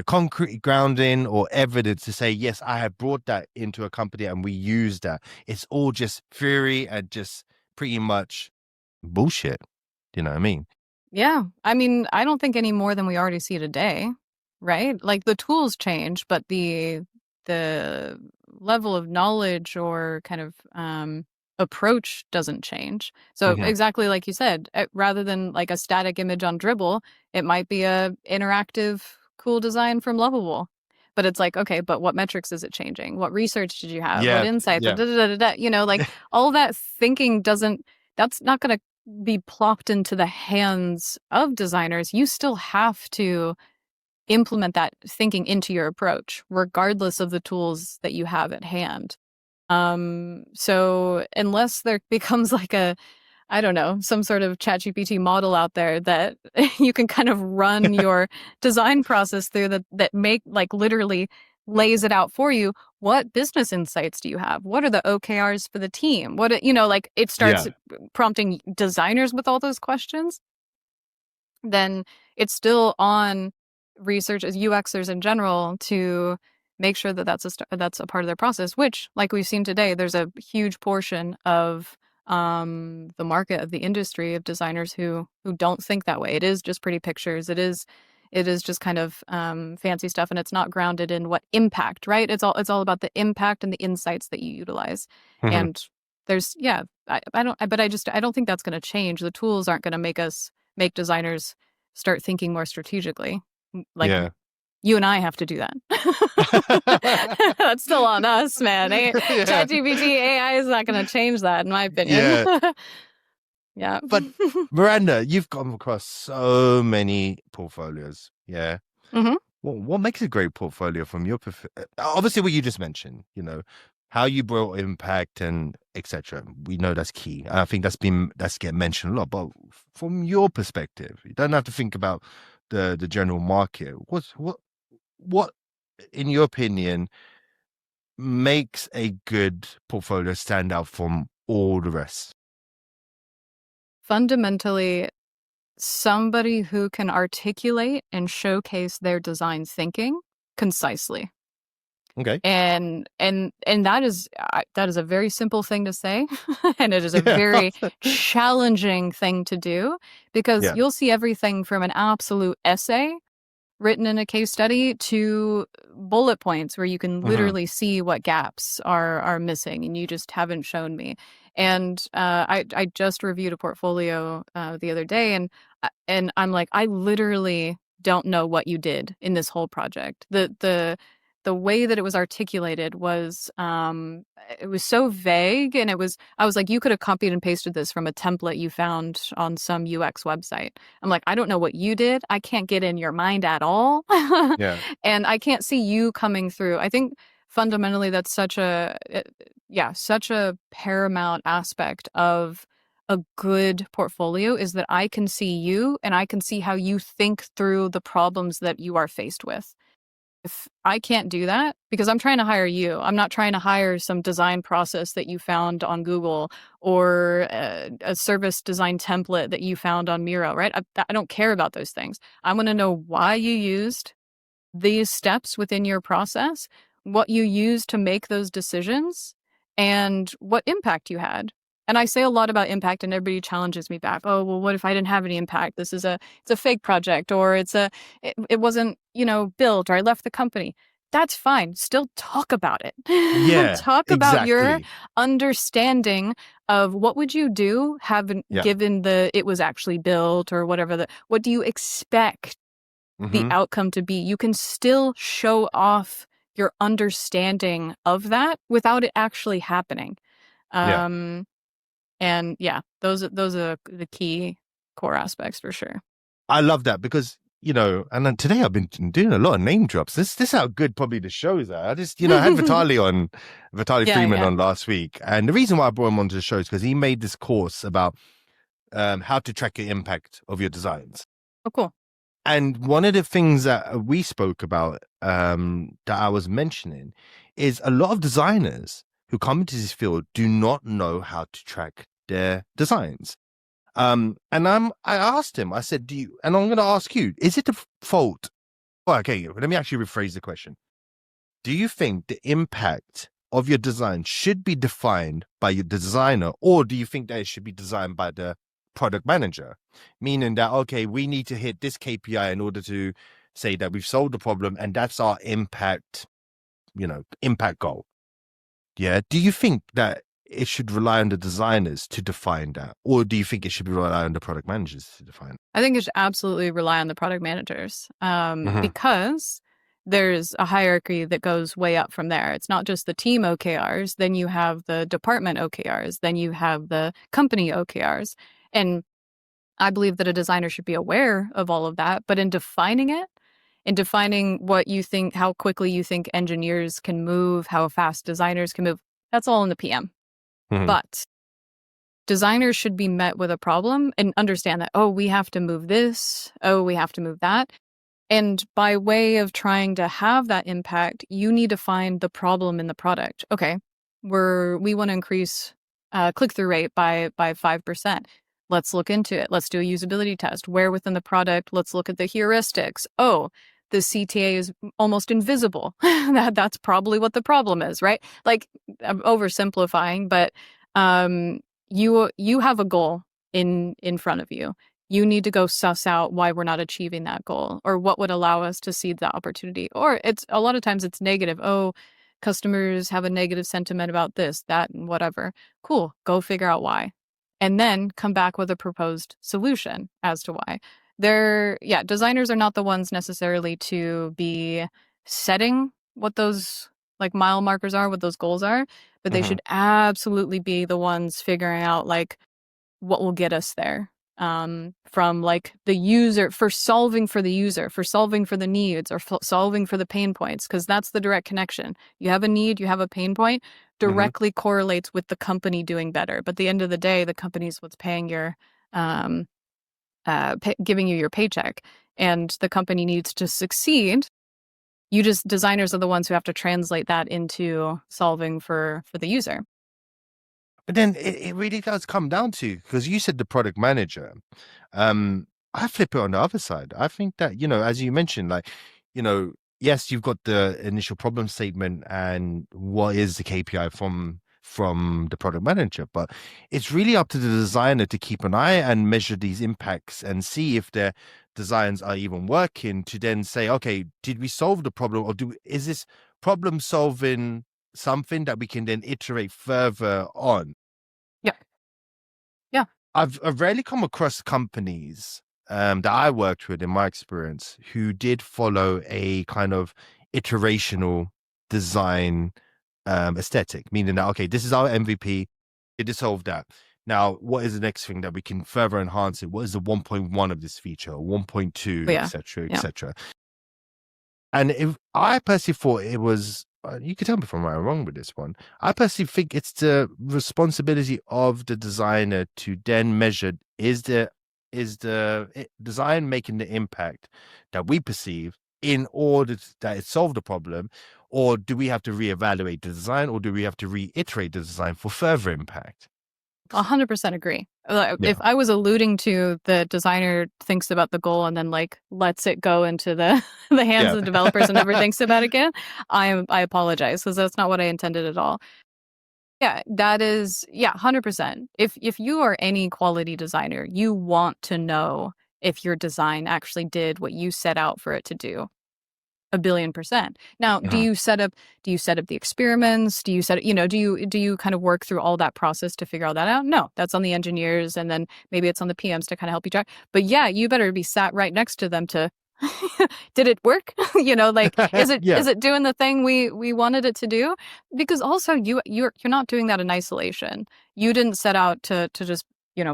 Concrete grounding or evidence to say, yes, I have brought that into a company and we use that. It's all just theory and just pretty much bullshit. Do you know what I mean? Yeah. I mean, I don't think any more than we already see today, right? Like the tools change, but the level of knowledge or kind of approach doesn't change. So exactly like you said, rather than like a static image on Dribble, it might be a interactive, cool design from Lovable. But it's like, okay, but what metrics is it changing? What research did you have? What insights? Like all that thinking that's not going to be plopped into the hands of designers. You still have to implement that thinking into your approach, regardless of the tools that you have at hand. So unless there becomes like I don't know, some sort of ChatGPT model out there that you can kind of run your design process through that make like literally lays it out for you. What business insights do you have? What are the OKRs for the team? Like it starts prompting designers with all those questions. Then it's still on researchers, UXers in general, to make sure that that's a part of their process, which, like we've seen today, there's a huge portion of the market, of the industry, of designers who don't think that way. It is just pretty pictures. It is just kind of fancy stuff, and it's not grounded in what impact, right? It's all about the impact and the insights that you utilize. And there's I don't think that's going to change. The tools aren't going to make designers start thinking more strategically. Like you and I have to do that. That's still on us, man. ChatGPT AI is not going to change that, in my opinion. Yeah. But Miranda, you've come across so many portfolios. Yeah. What makes a great portfolio from your perspective? Obviously, what you just mentioned, how you brought impact and etc. We know that's key. I think that's get mentioned a lot. But from your perspective, you don't have to think about the general market. What in your opinion makes a good portfolio stand out from all the rest? Fundamentally, somebody who can articulate and showcase their design thinking concisely. Okay. And that is a very simple thing to say, and it is a very challenging thing to do, because you'll see everything from an absolute essay written in a case study to bullet points where you can literally see what gaps are missing, and you just haven't shown me. And I just reviewed a portfolio the other day, and I'm like, I literally don't know what you did in this whole project. The way that it was articulated was it was so vague, and I was like, you could have copied and pasted this from a template you found on some UX website. I'm like, I don't know what you did. I can't get in your mind at all. And I can't see you coming through. I think fundamentally that's such a paramount aspect of a good portfolio, is that I can see you and I can see how you think through the problems that you are faced with. If I can't do that, because I'm trying to hire you, I'm not trying to hire some design process that you found on Google or a service design template that you found on Miro, right? I don't care about those things. I want to know why you used these steps within your process, what you used to make those decisions, and what impact you had. And I say a lot about impact, and everybody challenges me back. Oh, well, what if I didn't have any impact? It's a fake project, or it wasn't, built, or I left the company. That's fine. Still talk about it. Yeah, Talk about your exactly. understanding of what would you do Yeah. given it was actually built, or whatever. What do you expect the outcome to be? You can still show off your understanding of that without it actually happening. Yeah. And yeah, those are the key core aspects for sure. I love that because, and then today I've been doing a lot of name drops. This is how good probably the shows are. I just, I had Vitaly Freeman on last week. And the reason why I brought him onto the show is because he made this course about how to track the impact of your designs. Oh, cool. And one of the things that we spoke about that I was mentioning is a lot of designers who come into this field do not know how to track their designs. And I asked him, I said, and I'm going to ask you, is it the fault? Well, okay, let me actually rephrase the question. Do you think the impact of your design should be defined by your designer, or do you think that it should be designed by the product manager? Meaning that, okay, we need to hit this KPI in order to say that we've solved the problem, and that's our impact goal. Yeah. Do you think that it should rely on the designers to define that, or do you think it should rely on the product managers to define it? I think it should absolutely rely on the product managers, because there's a hierarchy that goes way up from there. It's not just the team OKRs, then you have the department OKRs, then you have the company OKRs. And I believe that a designer should be aware of all of that, but in defining what you think, how quickly you think engineers can move, how fast designers can move, that's all in the PM. But designers should be met with a problem and understand that, oh, we have to move this, oh, we have to move that. And by way of trying to have that impact, you need to find the problem in the product. Okay, we want to increase click-through rate by 5%. Let's look into it. Let's do a usability test. Where within the product? Let's look at the heuristics. Oh, the CTA is almost invisible. That's probably what the problem is, right? Like, I'm oversimplifying, but you have a goal in front of you. You need to go suss out why we're not achieving that goal, or what would allow us to see the opportunity. Or it's a lot of times it's negative. Oh, customers have a negative sentiment about this, that, and whatever. Cool. Go figure out why. And then come back with a proposed solution as to why. Designers are not the ones necessarily to be setting what those like mile markers are, what those goals are, but they should absolutely be the ones figuring out like what will get us there. From like the user, for solving for the user, for solving for the needs, or solving for the pain points, because that's the direct connection. You have a need, you have a pain point, directly correlates with the company doing better. But at the end of the day, the company's what's paying your, giving you your paycheck, and the company needs to succeed. Designers are the ones who have to translate that into solving for the user. But then it really does come down to, because you said the product manager, I flip it on the other side. I think that, as you mentioned, like, yes, you've got the initial problem statement and what is the KPI from the product manager, but it's really up to the designer to keep an eye and measure these impacts and see if their designs are even working, to then say, okay, did we solve the problem, or is this problem solving something that we can then iterate further on? Yeah. I've rarely come across companies that I worked with in my experience who did follow a kind of iterational design aesthetic, meaning that, okay, this is our MVP, it solved that. Now, what is the next thing that we can further enhance it? What is the 1.1 of this feature, 1.2, etc., etc.? And if I personally thought it was, you can tell me if I'm right or wrong with this one, I personally think it's the responsibility of the designer to then measure, is the design making the impact that we perceive in order that it solve the problem, or do we have to reevaluate the design, or do we have to reiterate the design for further impact? 100% agree. If I was alluding to the designer thinks about the goal and then like lets it go into the hands of the developers and never thinks about it again, I apologize, because that's not what I intended at all. Yeah, that is, 100%. If you are any quality designer, you want to know if your design actually did what you set out for it to do. 1,000,000,000%. Now, do you set up the experiments? Do you do you kind of work through all that process to figure all that out? No, that's on the engineers, and then maybe it's on the PMs to kind of help you track. But yeah, you better be sat right next to them to did it work? Like is it doing the thing we wanted it to do? Because also you're not doing that in isolation. You didn't set out to just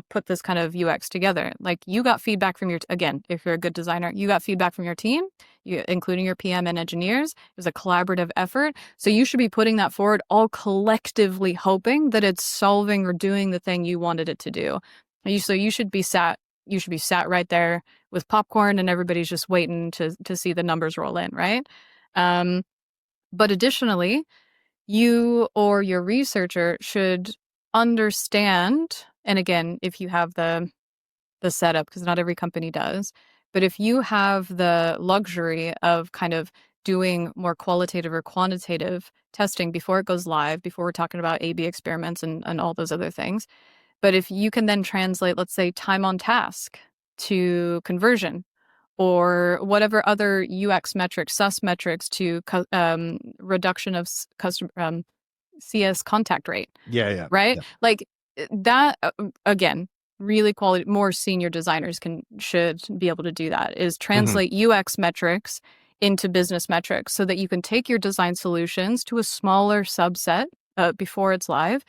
put this kind of UX together. Like you got feedback from again, if you're a good designer, you got feedback from your team, including your PM and engineers. It was a collaborative effort. So you should be putting that forward all collectively hoping that it's solving or doing the thing you wanted it to do. So you should be sat right there with popcorn and everybody's just waiting to see the numbers roll in, right? But additionally, you or your researcher should understand, and again, if you have the setup, because not every company does, but if you have the luxury of kind of doing more qualitative or quantitative testing before it goes live, before we're talking about A/B experiments and all those other things, but if you can then translate, let's say, time on task to conversion, or whatever other UX metrics, SUS metrics to reduction of customer CS contact rate. Yeah. Right? Yeah. Like that, again, really quality, more senior designers should be able to do that, is translate UX metrics into business metrics so that you can take your design solutions to a smaller subset before it's live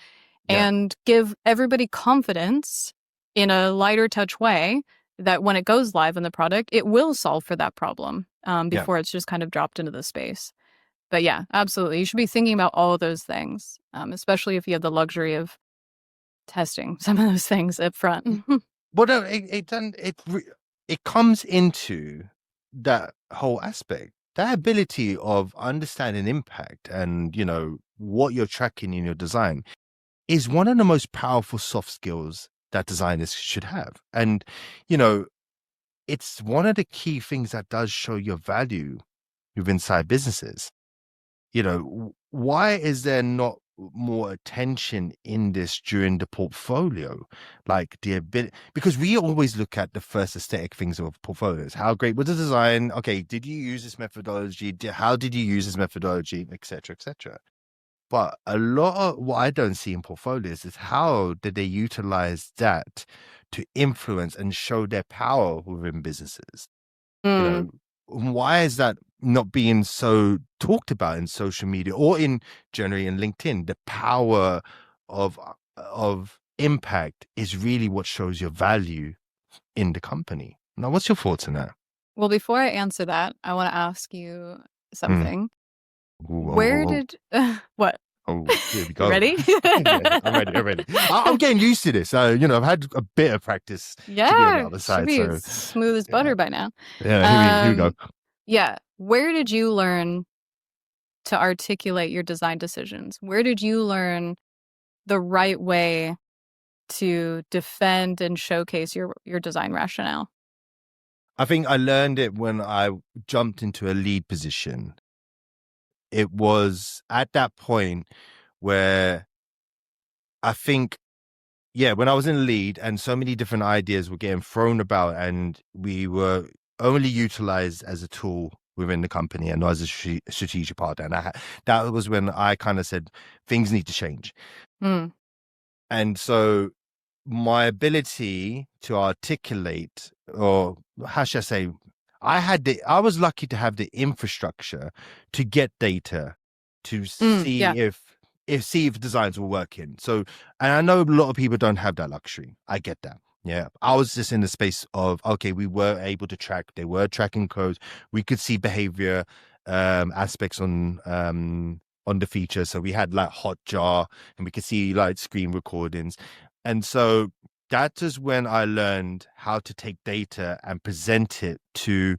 and give everybody confidence in a lighter touch way that when it goes live in the product, it will solve for that problem before it's just kind of dropped into the space. But yeah, absolutely. You should be thinking about all of those things, especially if you have the luxury of testing some of those things up front. Well, no, it comes into that whole aspect, that ability of understanding impact and, what you're tracking in your design is one of the most powerful soft skills that designers should have. And, it's one of the key things that does show your value within side businesses. Why is there not more attention in this during the portfolio? Like the ability, because we always look at the first aesthetic things of portfolios. How great was the design? Okay, did you use this methodology? How did you use this methodology, etc., etc.? But a lot of what I don't see in portfolios is how did they utilize that to influence and show their power within businesses? Why is that not being so talked about in social media or generally in LinkedIn? The power of impact is really what shows your value in the company. Now, what's your thoughts on that? Well, before I answer that, I want to ask you something. Where did what? Oh, here we go. Ready? Yeah, I'm ready. I'm getting used to this. I've had a bit of practice to be on the other side. Should be smooth as butter by now. Yeah, here we go. Yeah. Where did you learn to articulate your design decisions? Where did you learn the right way to defend and showcase your design rationale? I think I learned it when I jumped into a lead position. It was at that point where I think, when I was in lead and so many different ideas were getting thrown about and we were only utilized as a tool within the company and not as a strategic partner. And that was when I kind of said, things need to change. And so my ability to articulate, or how should I say, I was lucky to have the infrastructure to get data to see if designs were working. So, and I know a lot of people don't have that luxury. I get that. Yeah. I was just in the space of, okay, we were able to track, they were tracking codes. We could see behavior aspects on the feature. So we had like Hotjar and we could see like screen recordings. And so that is when I learned how to take data and present it to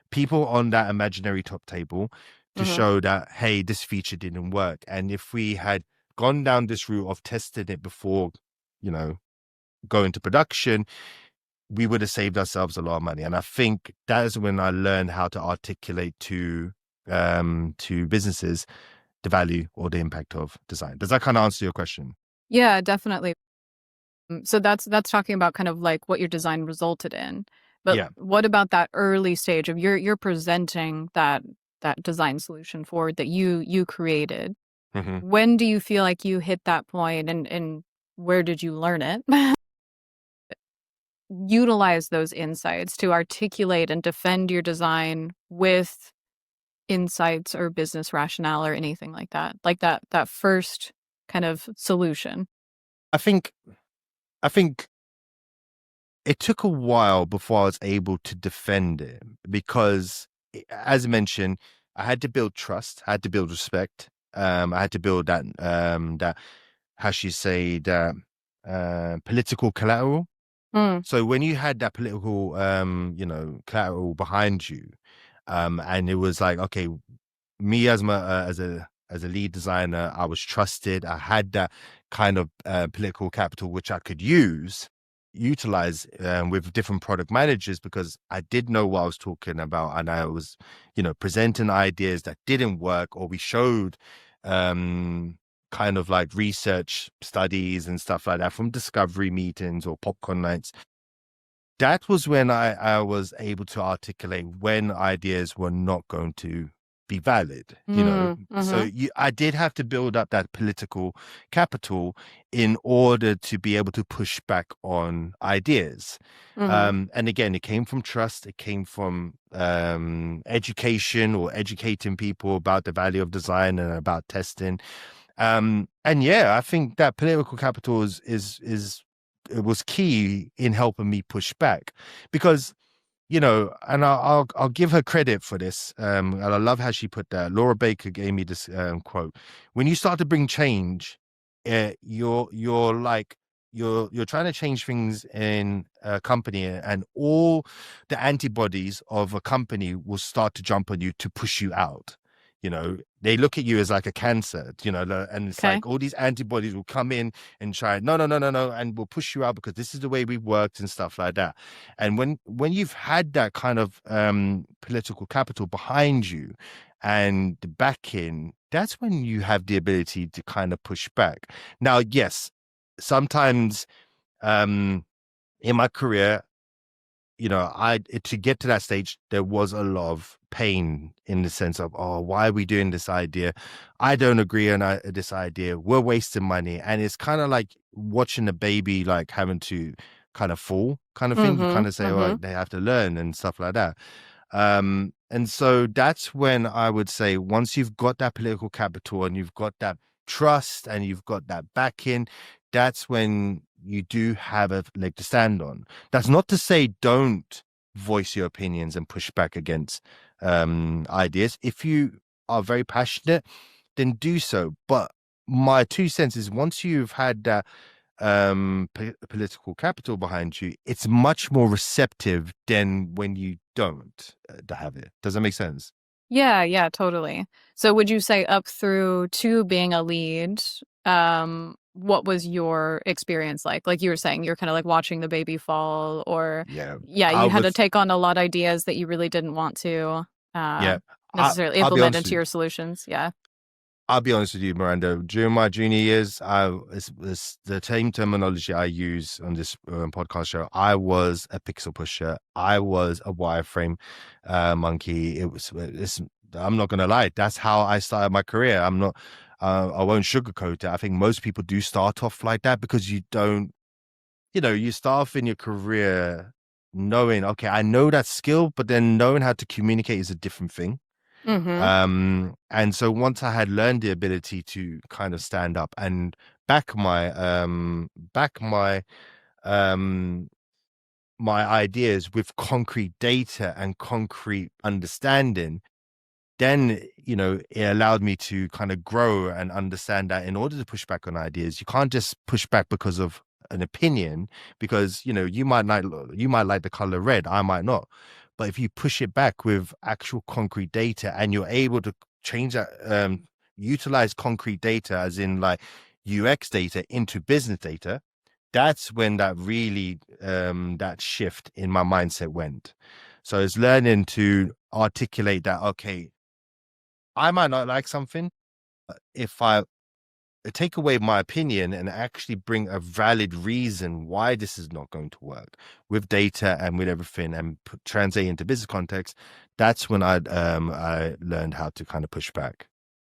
people on that imaginary top table to show that, hey, this feature didn't work. And if we had gone down this route of testing it before, going to production, we would have saved ourselves a lot of money. And I think that is when I learned how to articulate to businesses the value or the impact of design. Does that kind of answer your question? Yeah, definitely. So that's talking about kind of like what your design resulted in. But Yeah. what about that early stage of you're presenting that design solution forward that you created? Mm-hmm. When do you feel like you hit that point, and where did you learn it? Utilize those insights to articulate and defend your design with insights or business rationale or anything like that. Like that first kind of solution. I think it took a while before I was able to defend it because, as mentioned, I had to build trust, I had to build respect, I had to build that how should you say that political collateral. Mm. So when you had that political collateral behind you, and it was like, okay, me as my as a lead designer, I was trusted. I had that kind of political capital which I could utilize with different product managers because I did know what I was talking about, and I was, presenting ideas that didn't work, or we showed kind of like research studies and stuff like that from discovery meetings or popcorn nights. That was when I was able to articulate when ideas were not going to be valid, So I did have to build up that political capital in order to be able to push back on ideas. And again, it came from trust. It came from education or educating people about the value of design and about testing. And yeah, I think that political capital is it was key in helping me push back because, and I'll give her credit for this. And I love how she put that. Laura Baker gave me this quote: "When you start to bring change, you're like you're trying to change things in a company, and all the antibodies of a company will start to jump on you to push you out. They look at you as like a cancer, and it's Okay. like all these antibodies will come in and try, no, and will push you out because this is the way we've worked and stuff like that. And when you've had that kind of political capital behind you and the backing, that's when you have the ability to kind of push back. Now, yes, sometimes in my career, to get to that stage, there was a lot of pain in the sense of, oh, why are we doing this idea? I don't agree on this idea. We're wasting money. And it's kind of like watching a baby, like having to kind of fall kind of thing. You kind of say, oh, they have to learn and stuff like that. And so that's when I would say, once you've got that political capital and you've got that trust and you've got that backing, that's when you do have a leg to stand on. That's not to say don't voice your opinions and push back against ideas. If you are very passionate, then do so. But my 2 cents is, once you've had that political capital behind you, it's much more receptive than when you don't have it. Does that make sense? Yeah, totally. So would you say up through to being a lead, what was your experience like? Like you were saying, you're kind of like watching the baby fall, or Yeah, you had to take on a lot of ideas that you really didn't want to yeah. necessarily I'll be implement honest into your solutions. Yeah. I'll be honest with you, Miranda. During my junior years, it's the same terminology I use on this podcast show. I was a pixel pusher. I was a wireframe monkey. I'm not gonna lie. That's how I started my career. I'm not. I won't sugarcoat it. I think most people do start off like that because you don't. You start off in your career knowing, okay, I know that skill, but then knowing how to communicate is a different thing. And so once I had learned the ability to kind of stand up and back my ideas with concrete data and concrete understanding, then it allowed me to kind of grow and understand that in order to push back on ideas, you can't just push back because of an opinion, because you might like the color red, I might not. But if you push it back with actual concrete data and you're able to change that, utilize concrete data as in like UX data into business data, that's when that really that shift in my mindset went. So it's learning to articulate that, okay, I might not like something, if I take away my opinion and actually bring a valid reason why this is not going to work with data and with everything and translate into business context, that's when I learned how to kind of push back.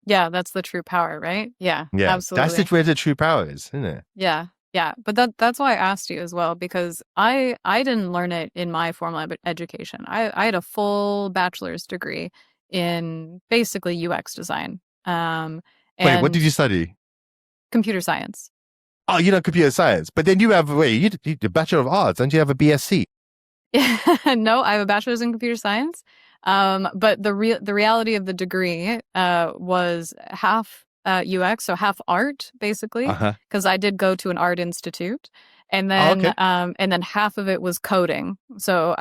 Yeah, that's the true power, right? Yeah, Yeah, absolutely. that's where the true power is, isn't it? Yeah, yeah. But that's why I asked you as well, because I didn't learn it in my formal education. I had a full bachelor's degree in basically UX design, Wait, what did you and study? computer science. Oh, you know, computer science. But then you have, you the Bachelor of Arts, don't you have a BSc? No, I have a bachelor's in computer science. But the reality of the degree was half UX, so half art, basically, Uh-huh. because I did go to an art institute, and Oh, okay. then half of it was coding. So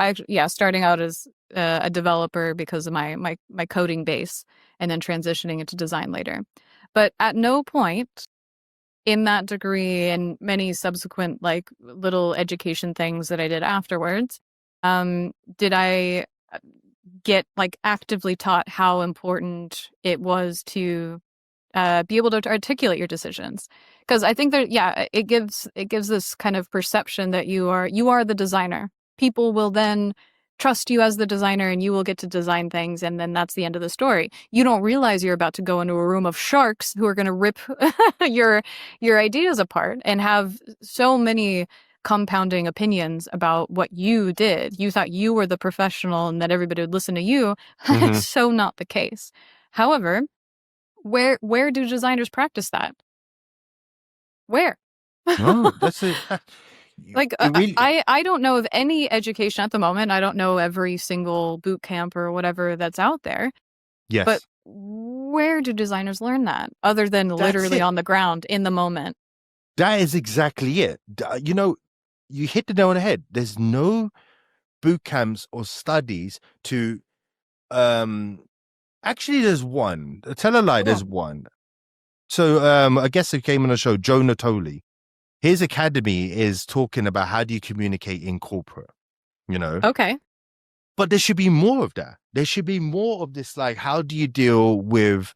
starting out as a developer because of my coding base, and then transitioning into design later. But at no point in that degree and many subsequent like little education things that I did afterwards, did I get like actively taught how important it was to be able to articulate your decisions. Because I think that it gives this kind of perception that you are the designer. People will then trust you as the designer and you will get to design things, and then that's the end of the story. You don't realize you're about to go into a room of sharks who are going to rip your ideas apart and have so many compounding opinions about what you did. You thought you were the professional and that everybody would listen to you. Mm-hmm. So not the case. However, where do designers practice that? Where? Oh, that's it. Like Really, I don't know of any education at the moment. I don't know every single boot camp or whatever that's out there. yes. But where do designers learn that other than That's literally it. on the ground in the moment? That is exactly it. You know, you hit the nail on the head. There's no boot camps or studies to actually there's one. Tell a lie, Cool. there's one. So I guess it came on the show, Joe Natoli. His academy is talking about how do you communicate in corporate, you know? Okay. But there should be more of that. There should be more of this, like, how do you deal with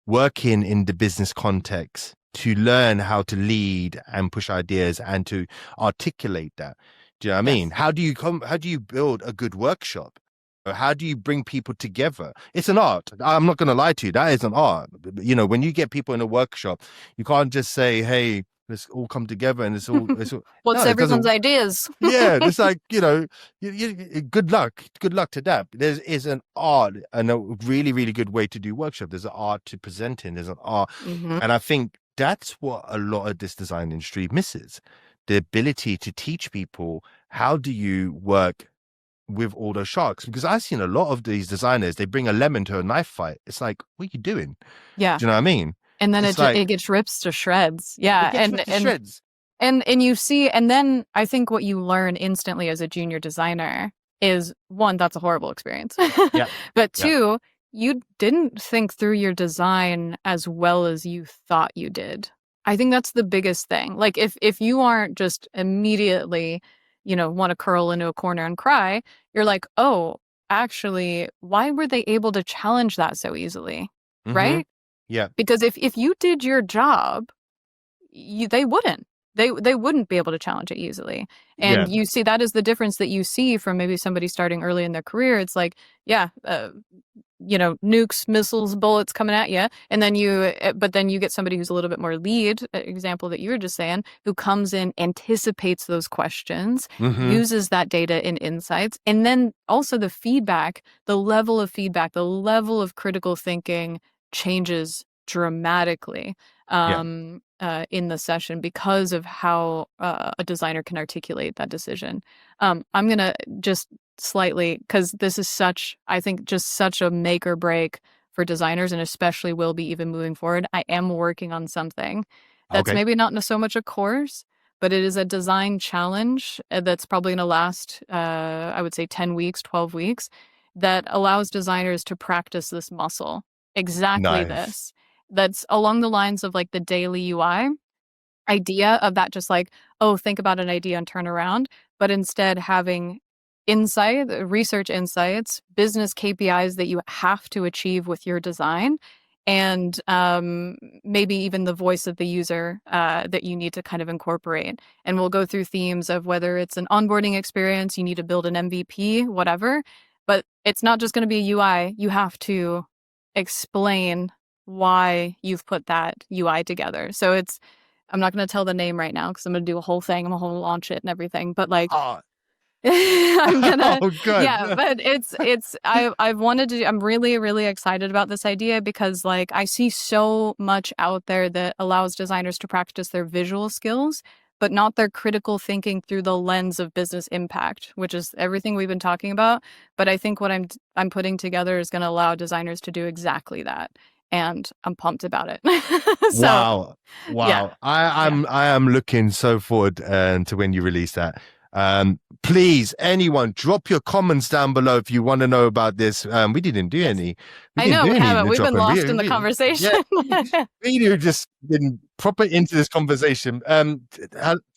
working in the business context to learn how to lead and push ideas and to articulate that? Do you know what I mean? Yes. How do you build a good workshop? Or how do you bring people together? It's an art. I'm not going to lie to you. That is an art. You know, when you get people in a workshop, you can't just say, hey, let's all come together and it's all What's no, it everyone's doesn't. ideas? Yeah, it's like, you know, good luck to that. There is an art and a really, really good way to do workshop. There's an art to presenting. There's an art. Mm-hmm. And I think that's what a lot of this design industry misses. The ability to teach people how do you work with all those sharks. Because I've seen a lot of these designers, they bring a lemon to a knife fight. It's like, what are you doing? Yeah. Do you know what I mean? And then It's like, it gets ripped to shreds. Yeah. it gets ripped to shreds. And you see, and then I think what you learn instantly as a junior designer is, one, that's a horrible experience. Yeah. But two, you didn't think through your design as well as you thought you did. I think that's the biggest thing. Like if you aren't just immediately, want to curl into a corner and cry, you're like, oh, actually, why were they able to challenge that so easily? Mm-hmm. Right? Yeah. Because if you did your job, they wouldn't. They wouldn't be able to challenge it easily. And you see that is the difference that you see from maybe somebody starting early in their career. It's like, nukes, missiles, bullets coming at you. And then but then you get somebody who's a little bit more lead, example that you were just saying, who comes in, anticipates those questions, uses that data and insights. And then also the feedback, the level of feedback, the level of critical thinking changes dramatically in the session because of how a designer can articulate that decision. I'm going to just slightly, because this is I think just such a make or break for designers, and especially will be even moving forward. I am working on something that's maybe not so much a course, but it is a design challenge that's probably going to last, I would say 10 weeks, 12 weeks, that allows designers to practice this muscle. Exactly this. That's along the lines of like the daily UI idea of that, just like, oh, think about an idea and turn around, but instead having research insights, business KPIs that you have to achieve with your design, and maybe even the voice of the user that you need to kind of incorporate. And we'll go through themes of whether it's an onboarding experience, you need to build an MVP, whatever. But it's not just going to be a UI. You have to explain why you've put that UI together. So I'm not going to tell the name right now because I'm going to do a whole thing. I'm going to launch it and everything. But like, I'm gonna, Oh, good. yeah, but I've wanted to, I'm really, really excited about this idea because like I see so much out there that allows designers to practice their visual skills, but not their critical thinking through the lens of business impact, which is everything we've been talking about. But I think what I'm putting together is going to allow designers to do exactly that. And I'm pumped about it. So, Wow. yeah. I am looking so forward to when you release that. Please, anyone, drop your comments down below if you want to know about this. We didn't do any. I know we haven't. We've been lost in the conversation. Yeah, we just been proper into this conversation.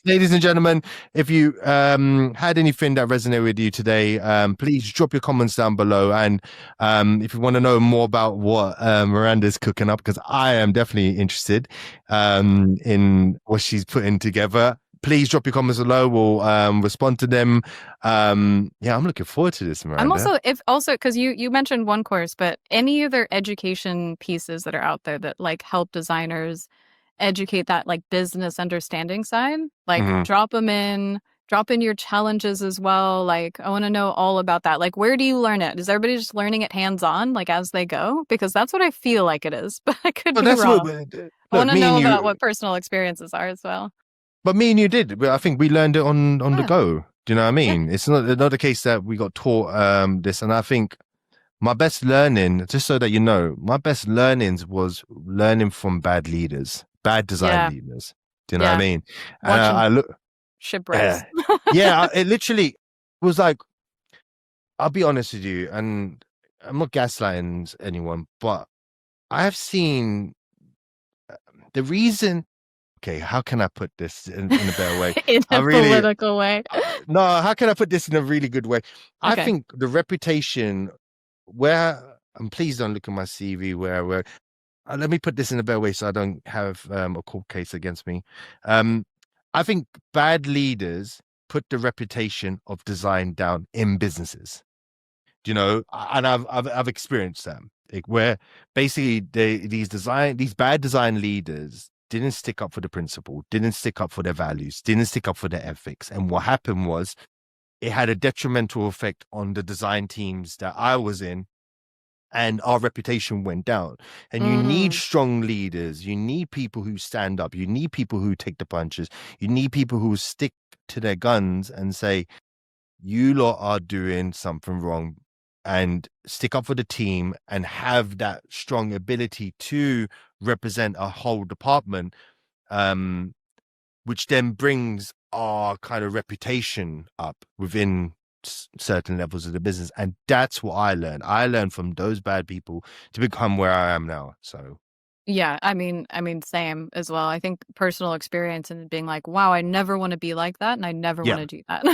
Ladies and gentlemen, if you had anything that resonated with you today, please drop your comments down below. And if you want to know more about what Miranda's cooking up, because I am definitely interested in what she's putting together, please drop your comments below. We'll respond to them. I'm looking forward to this, Miranda. I'm also because you mentioned one course, but any other education pieces that are out there that like help designers educate that like business understanding side, like drop in your challenges as well. Like I want to know all about that. Like where do you learn it? Is everybody just learning it hands-on, like as they go? Because that's what I feel like it is, but I could be wrong. I want to know about what personal experiences are as well. But me and you did. I think we learned it on the go. Do you know what I mean? Yeah. It's not the case that we got taught this. And I think my best learning, just so that you know, my best learnings was learning from bad leaders, bad design leaders. Do you know what I mean? I look shipwrecks. It literally was like, I'll be honest with you, and I'm not gaslighting anyone, but I have seen the reason. Okay, how can I put this in a better way? In a political way. No, how can I put this in a really good way? Okay. I think the reputation and please don't look at my CV where let me put this in a better way so I don't have a court case against me. I think bad leaders put the reputation of design down in businesses. You know, and I've experienced them, like, where basically these bad design leaders didn't stick up for the principle, didn't stick up for their values, didn't stick up for their ethics. And what happened was it had a detrimental effect on the design teams that I was in, and our reputation went down. And you need strong leaders. You need people who stand up. You need people who take the punches. You need people who stick to their guns and say, you lot are doing something wrong, and stick up for the team and have that strong ability to represent a whole department, which then brings our kind of reputation up within certain levels of the business. And that's what I learned. I learned from those bad people to become where I am now. So yeah, I mean, same as well. I think personal experience and being like, wow, I never want to be like that, and I never want to do that.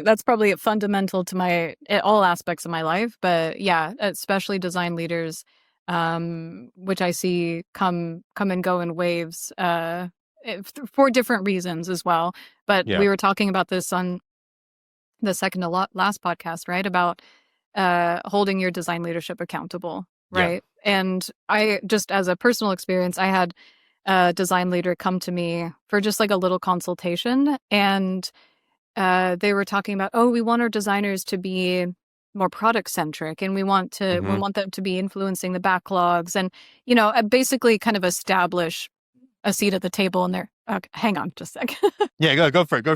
That's probably fundamental to all aspects of my life. But yeah, especially design leaders, which I see come and go in waves for different reasons as well. But we were talking about this on the second to last podcast, right? About holding your design leadership accountable. Right. Yeah. And I just, as a personal experience, I had a design leader come to me for just like a little consultation. And they were talking about, we want our designers to be more product centric, and we want them to be influencing the backlogs, and, you know, basically kind of establish a seat at the table in there. Okay, hang on just a second. Yeah, go for it.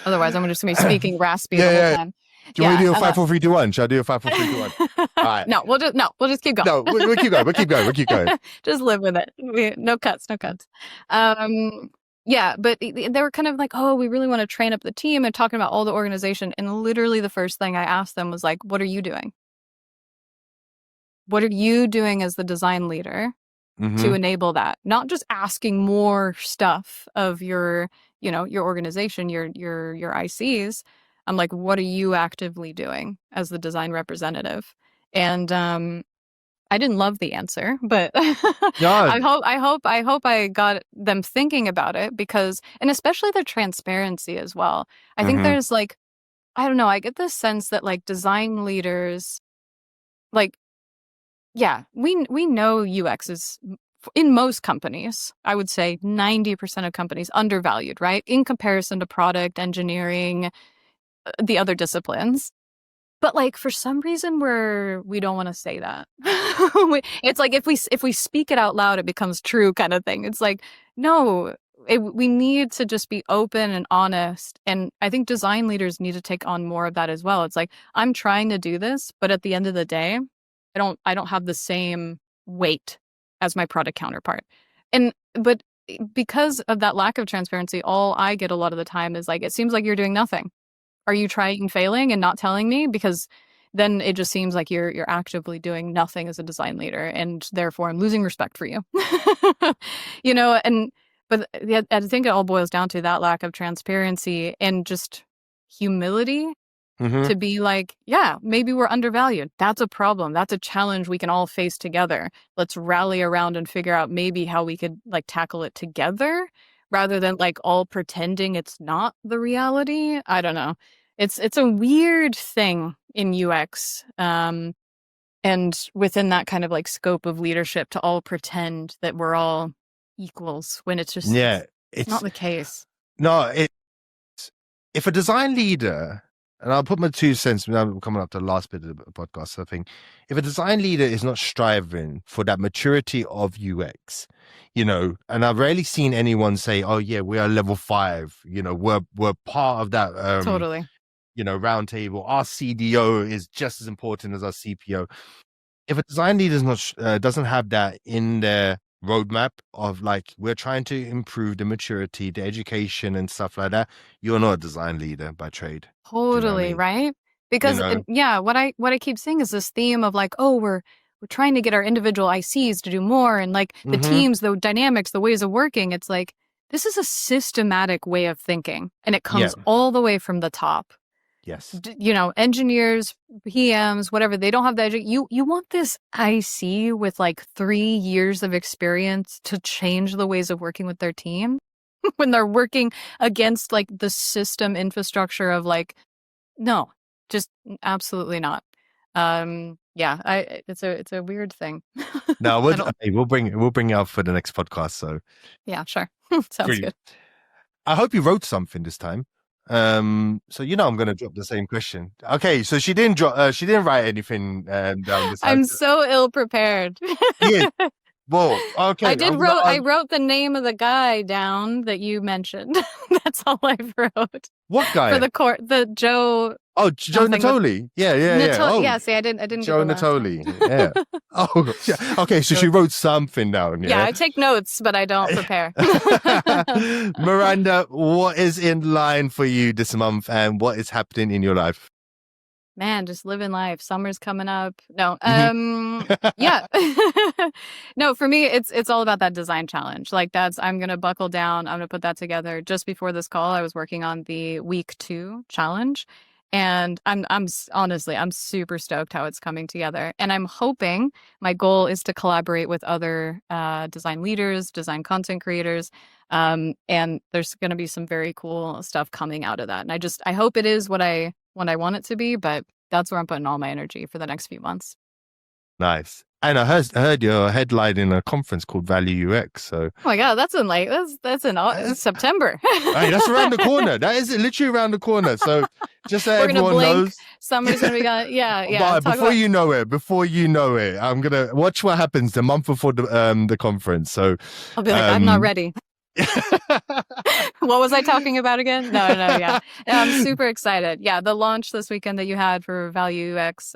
Otherwise, I'm just going to be speaking raspy the whole time. Do you want me to do a 5, 4, 3, 2, 1? Should I do a 5, 4, 3, 2, 1? All right. No, we'll just keep going. No, we'll keep going. We'll keep going. Just live with it. No cuts. Yeah, but they were kind of like, we really want to train up the team, and talking about all the organization. And literally the first thing I asked them was like, what are you doing? What are you doing as the design leader to enable that? Not just asking more stuff of your organization, your ICs. I'm like, what are you actively doing as the design representative? And I didn't love the answer, but No. I hope I got them thinking about it, because, and especially the transparency as well. I think there's like, I don't know, I get this sense that like design leaders, like, yeah, we know UX is, in most companies, I would say 90% of companies, undervalued, right? In comparison to product, engineering, the other disciplines. But like for some reason we don't want to say that. It's like if we speak it out loud, it becomes true kind of thing. It's like, no, we need to just be open and honest. And I think design leaders need to take on more of that as well. It's like, I'm trying to do this, but at the end of the day, I don't have the same weight as my product counterpart. But because of that lack of transparency, all I get a lot of the time is like, it seems like you're doing nothing. Are you trying and failing and not telling me? Because then it just seems like you're actively doing nothing as a design leader, and therefore I'm losing respect for you. You know, but I think it all boils down to that lack of transparency and just humility to be like, yeah, maybe we're undervalued. That's a problem. That's a challenge we can all face together. Let's rally around and figure out maybe how we could like tackle it together, rather than like all pretending it's not the reality. I don't know. It's a weird thing in UX. And within that kind of like scope of leadership, to all pretend that we're all equals when it's just it's not the case. No, if a design leader, and I'll put my 2 cents, now we're coming up to the last bit of the podcast, I think, if a design leader is not striving for that maturity of UX, you know, and I've rarely seen anyone say, oh yeah, we are level 5, you know, we're part of that, Totally. you know, round table. Our CDO is just as important as our CPO. If a design leader is not, doesn't have that in their roadmap of like, we're trying to improve the maturity, the education and stuff like that, you're not a design leader by trade. Totally, you know what I mean? right? Because yeah, what I keep seeing is this theme of like, oh, we're trying to get our individual ICs to do more, and like the teams, the dynamics, the ways of working. It's like, this is a systematic way of thinking, and it comes all the way from the top. Yes. You know, engineers, PMs, whatever, they don't have that. You want this IC with like 3 years of experience to change the ways of working with their team when they're working against like the system infrastructure of like, no, just absolutely not. Yeah, it's a weird thing. No, we'll bring it up for the next podcast. So yeah, sure. Sounds good. I hope you wrote something this time. So you know I'm going to drop the same question. Okay, so she didn't write anything down this. I'm so ill prepared. Yeah. Well, okay. I wrote the name of the guy down that you mentioned. That's all I wrote. What guy? For the Joe. Oh, Joe Natoli. Yeah. Oh, yeah. See, I didn't. Joe Natoli. Yeah. Oh, yeah. Okay. So she wrote something down. Yeah, I take notes, but I don't prepare. Miranda, what is in line for you this month, and what is happening in your life? Man, just living life. Summer's coming up. No, yeah. No, for me, it's all about that design challenge. Like I'm going to buckle down. I'm going to put that together. Just before this call, I was working on the week 2 challenge. And I'm honestly, I'm super stoked how it's coming together. And I'm hoping, my goal is to collaborate with other design leaders, design content creators. And there's going to be some very cool stuff coming out of that. And I hope it is what I want it to be, but that's where I'm putting all my energy for the next few months. Nice. And I heard your headline in a conference called Value UX. So, oh my God, that's in September. Hey, that's around the corner. That is literally around the corner. So just so everyone knows, summer's gonna be gone. Yeah. But before you know it, I'm gonna watch what happens the month before the conference. So I'll be like, I'm not ready. What was I talking about again? No, yeah. I'm super excited. Yeah, the launch this weekend that you had for Value UX,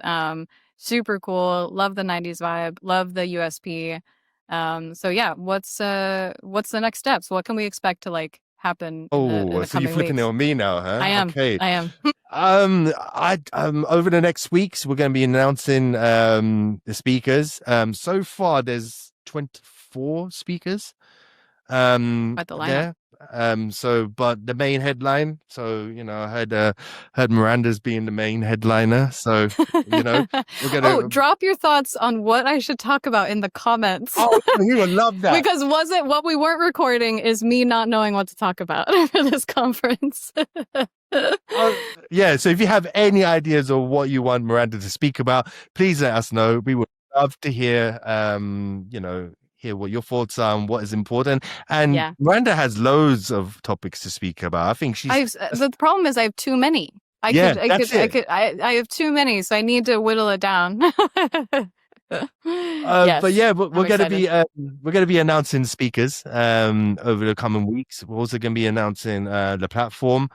super cool. Love the 90s vibe. Love the USP. So yeah, what's the next steps? What can we expect to like happen? So you're flicking it on me now, huh? I am. Okay. I am. Over the next weeks, we're going to be announcing the speakers. So far, there's 24 speakers. Quite the lineup. there. So, but the main headline. So, I heard Miranda's being the main headliner. So, we're gonna. Drop your thoughts on what I should talk about in the comments. Oh, you would love that. Because what we weren't recording is me not knowing what to talk about for this conference. Yeah. So, if you have any ideas of what you want Miranda to speak about, please let us know. We would love to hear. Hear what your thoughts are on what is important. And Miranda has loads of topics to speak about. I think the problem is I have too many. I have too many, so I need to whittle it down. Yes, but yeah, we're gonna be announcing speakers over the coming weeks. We're also gonna be announcing the platform.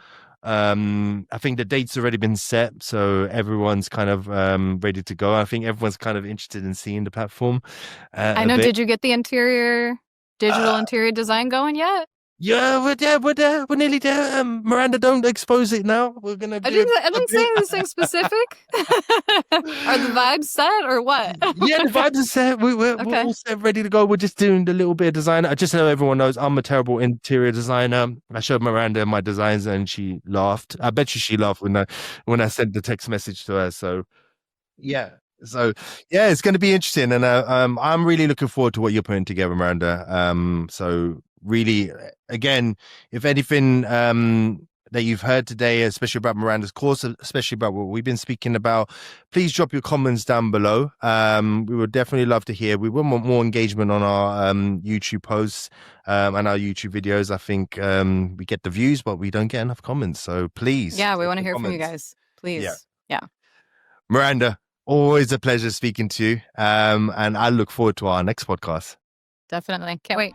I think the date's already been set, so everyone's kind of ready to go. I think everyone's kind of interested in seeing the platform. I know. Did you get the digital interior design going yet? Yeah, we're there. We're nearly there. Miranda, don't expose it now. We're gonna. I didn't say anything specific. Are the vibes set or what? Yeah, the vibes are set. We're all set, ready to go. We're just doing the little bit of design. I just know everyone knows I'm a terrible interior designer. I showed Miranda my designs and she laughed. I bet you she laughed when I sent the text message to her. So yeah. So yeah, it's going to be interesting, and I'm really looking forward to what you're putting together, Miranda. So really, again, if anything that you've heard today, especially about Miranda's course, especially about what we've been speaking about, please drop your comments down below. We would definitely love to hear. We want more engagement on our YouTube posts and our YouTube videos. I think we get the views, but we don't get enough comments. So please, we want to hear from you guys. Please, yeah. Miranda, always a pleasure speaking to you. And I look forward to our next podcast. Definitely. Can't wait.